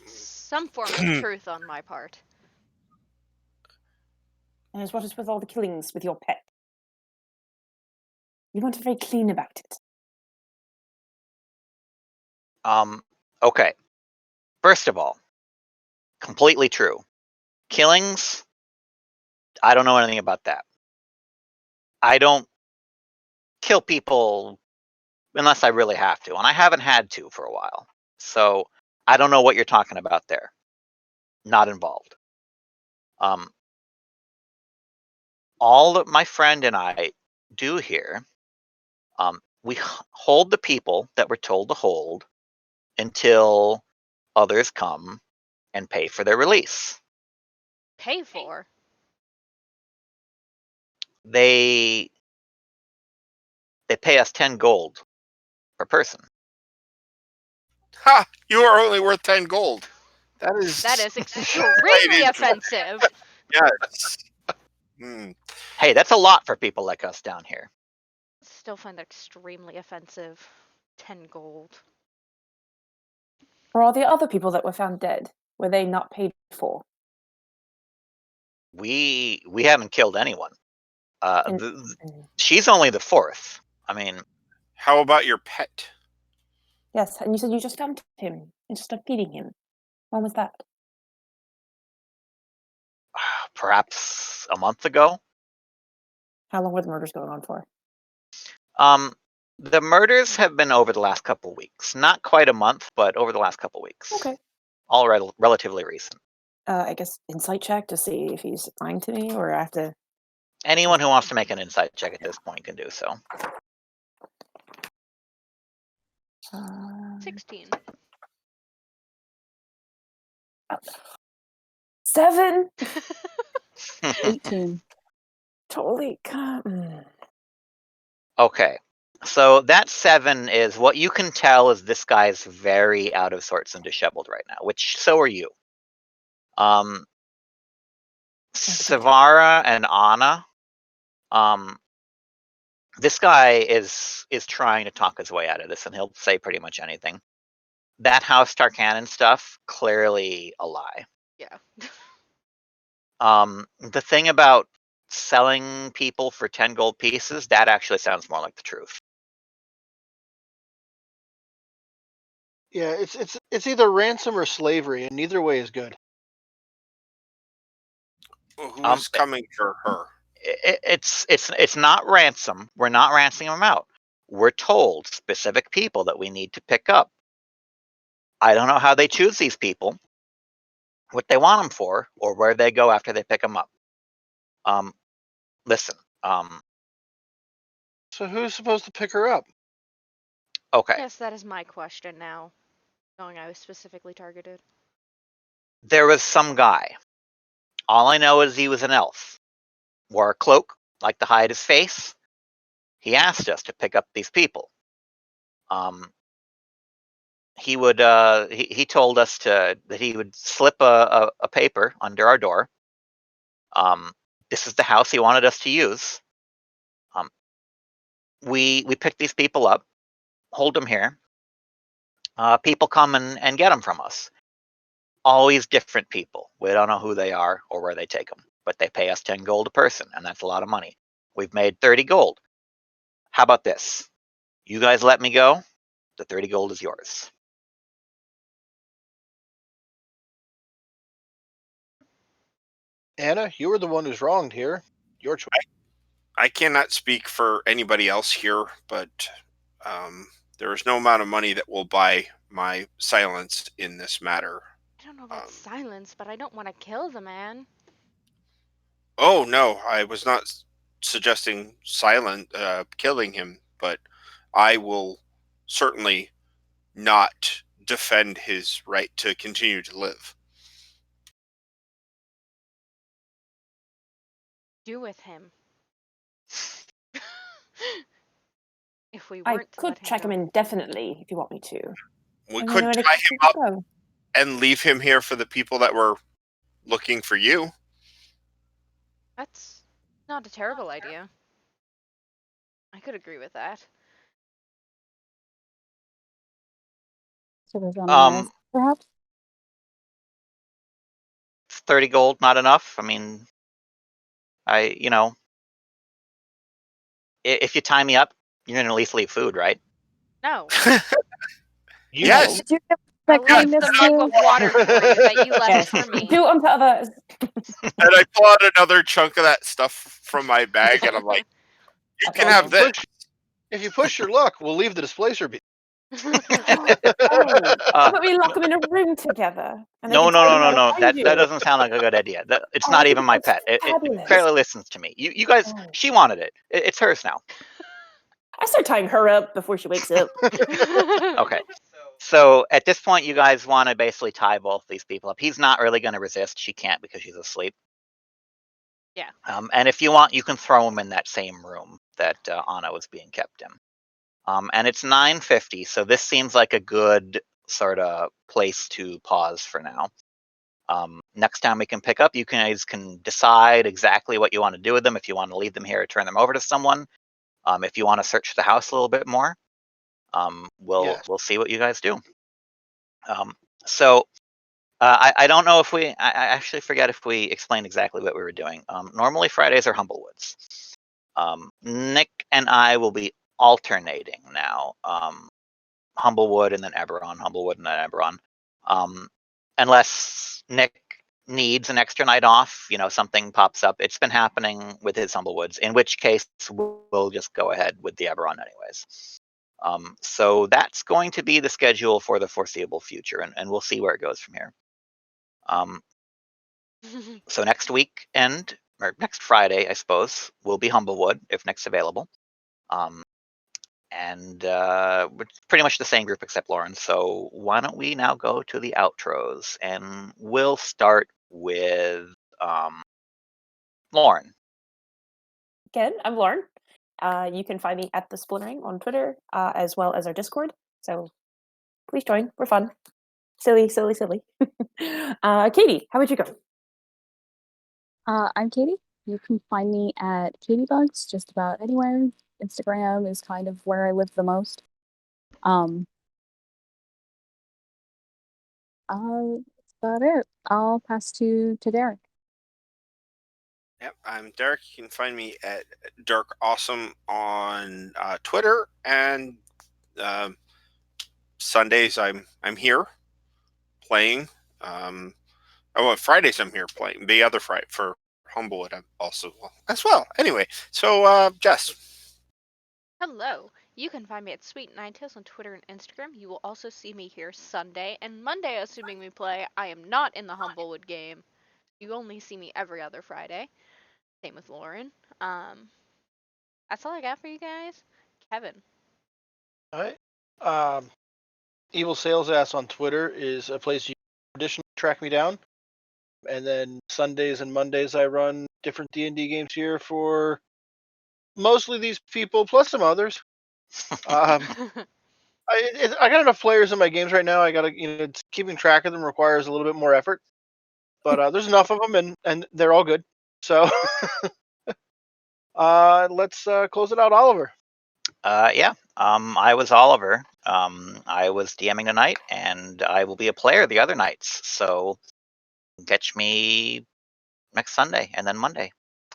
Some form of truth on my part. And what is with all the killings with your pet? You weren't very clean about it. Okay. First of all, completely true. Killings, I don't know anything about that. I don't kill people unless I really have to, and I haven't had to for a while. So I don't know what you're talking about there. Not involved. All that my friend and I do here, we hold the people that we're told to hold until others come and pay for their release. Pay for? They pay us 10 gold per person. Ha! You are only worth 10 gold. That is extremely offensive. Yes. Hey, that's a lot for people like us down here. Still find that extremely offensive. 10 gold. For all the other people that were found dead, were they not paid for? We haven't killed anyone. She's only the fourth. I mean, how about your pet? Yes, and you said you just found him and just started feeding him. When was that? Perhaps a month ago. How long were the murders going on for? The murders have been over the last couple weeks. Not quite a month, but over the last couple weeks. Okay. All relatively recent. I guess insight check to see if he's lying to me, or I have to. Anyone who wants to make an insight check at this point can do so. 16. 7. 18. Totally. Okay. So that 7 is what you can tell is this guy's very out of sorts and disheveled right now, which so are you. Savara and Anna, this guy is trying to talk his way out of this, and he'll say pretty much anything. That House Tarkanan stuff, clearly a lie. Yeah. The thing about selling people for 10 gold pieces, that actually sounds more like the truth. Yeah, it's either ransom or slavery, and neither way is good. Who's coming for her? It's not ransom. We're not ransoming them out. We're told specific people that we need to pick up. I don't know how they choose these people, what they want them for, or where they go after they pick them up. Listen. So who's supposed to pick her up? Okay. Yes, that is my question now, knowing I was specifically targeted. There was some guy. All I know is he was an elf. Wore a cloak, like to hide his face. He asked us to pick up these people. He would. He told us that he would slip a paper under our door. This is the house he wanted us to use. We pick these people up, hold them here. People come and get them from us. Always different people. We don't know who they are or where they take them, but they pay us 10 gold a person, and that's a lot of money. We've made 30 gold. How about this? You guys let me go. The 30 gold is yours. Anna, you were the one who's wronged here. Your choice. I cannot speak for anybody else here, but there is no amount of money that will buy my silence in this matter. I don't know about silence, but I don't want to kill the man. Oh no, I was not suggesting killing him, but I will certainly not defend his right to continue to live. Do with him. If we I weren't to could let him check him go. indefinitely if you want me to. We And could then tie him up and leave him here for the people that were looking for you. That's not a terrible idea. I could agree with that. So there's only this, perhaps? 30 gold, not enough. I mean, if you tie me up, you're gonna at least leave food, right? No. Yes. Did you give I'll that leave kindness the mug too? of water for you that you left Yes. for me. Do unto others. And I pull out another chunk of that stuff from my bag, and I'm like, "You That's can have awesome. this." If you push your luck, we'll leave the displacer be. Oh, how about we lock them in a room together? And they No. can tell them all to That find you? doesn't sound like a good idea. It's Oh, not I think even my that's pet. It fabulous. barely listens to me. You guys, Oh. she wanted it. It's hers now. I start tying her up before she wakes up. Okay. So at this point, you guys want to basically tie both these people up. He's not really going to resist. She can't because she's asleep. Yeah. And if you want, you can throw him in that same room that Anna was being kept in. And it's 9:50, so this seems like a good sort of place to pause for now. Next time we can pick up, you guys can decide exactly what you want to do with them. If you want to leave them here or turn them over to someone. If you want to search the house a little bit more, we'll see what you guys do. So I don't know if I actually forget if we explained exactly what we were doing. Normally Fridays are Humblewoods. Nick and I will be alternating now. Humblewood and then Eberron, Humblewood and then Eberron. Unless Nick needs an extra night off, something pops up. It's been happening with his Humblewoods, in which case we'll just go ahead with the Eberron anyways. So that's going to be the schedule for the foreseeable future, and we'll see where it goes from here. So next weekend, or next Friday, I suppose, will be Humblewood, if Nick's available. And it's pretty much the same group except Lauren. So why don't we now go to the outros? And we'll start with Lauren. Again, I'm Lauren. You can find me at the Splintering on Twitter, as well as our Discord. So please join. We're fun. Silly. Katie, how would you go? I'm Katie. You can find me at KatieBugs just about anywhere. Instagram is kind of where I live the most. That's about it. I'll pass to Derek. Yep, I'm Derek. You can find me at Dirk Awesome on Twitter, and Sundays I'm here playing. Fridays I'm here playing. The other Friday for Humblewood I'm also as well. Anyway, so Jess. Hello. You can find me at Sweet Ninetales on Twitter and Instagram. You will also see me here Sunday and Monday, assuming we play. I am not in the Humblewood game. You only see me every other Friday. Same with Lauren. That's all I got for you guys. Kevin. All right. Evil Sales Ass on Twitter is a place you traditionally track me down. And then Sundays and Mondays I run different D&D games here for mostly these people plus some others. I got enough players in my games right now. I got to, keeping track of them requires a little bit more effort. But there's enough of them, and they're all good. So let's close it out, Oliver. Yeah. I was Oliver. I was DMing tonight, and I will be a player the other nights. So catch me next Sunday and then Monday.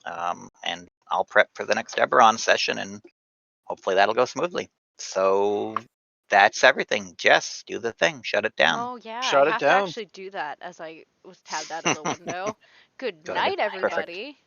And I'll prep for the next Eberron session, and hopefully that'll go smoothly. So that's everything. Jess, do the thing. Shut it down. Oh yeah, Shut I it have to down. actually do that as I was tabbed out of the window. Good Good. night, Perfect. everybody.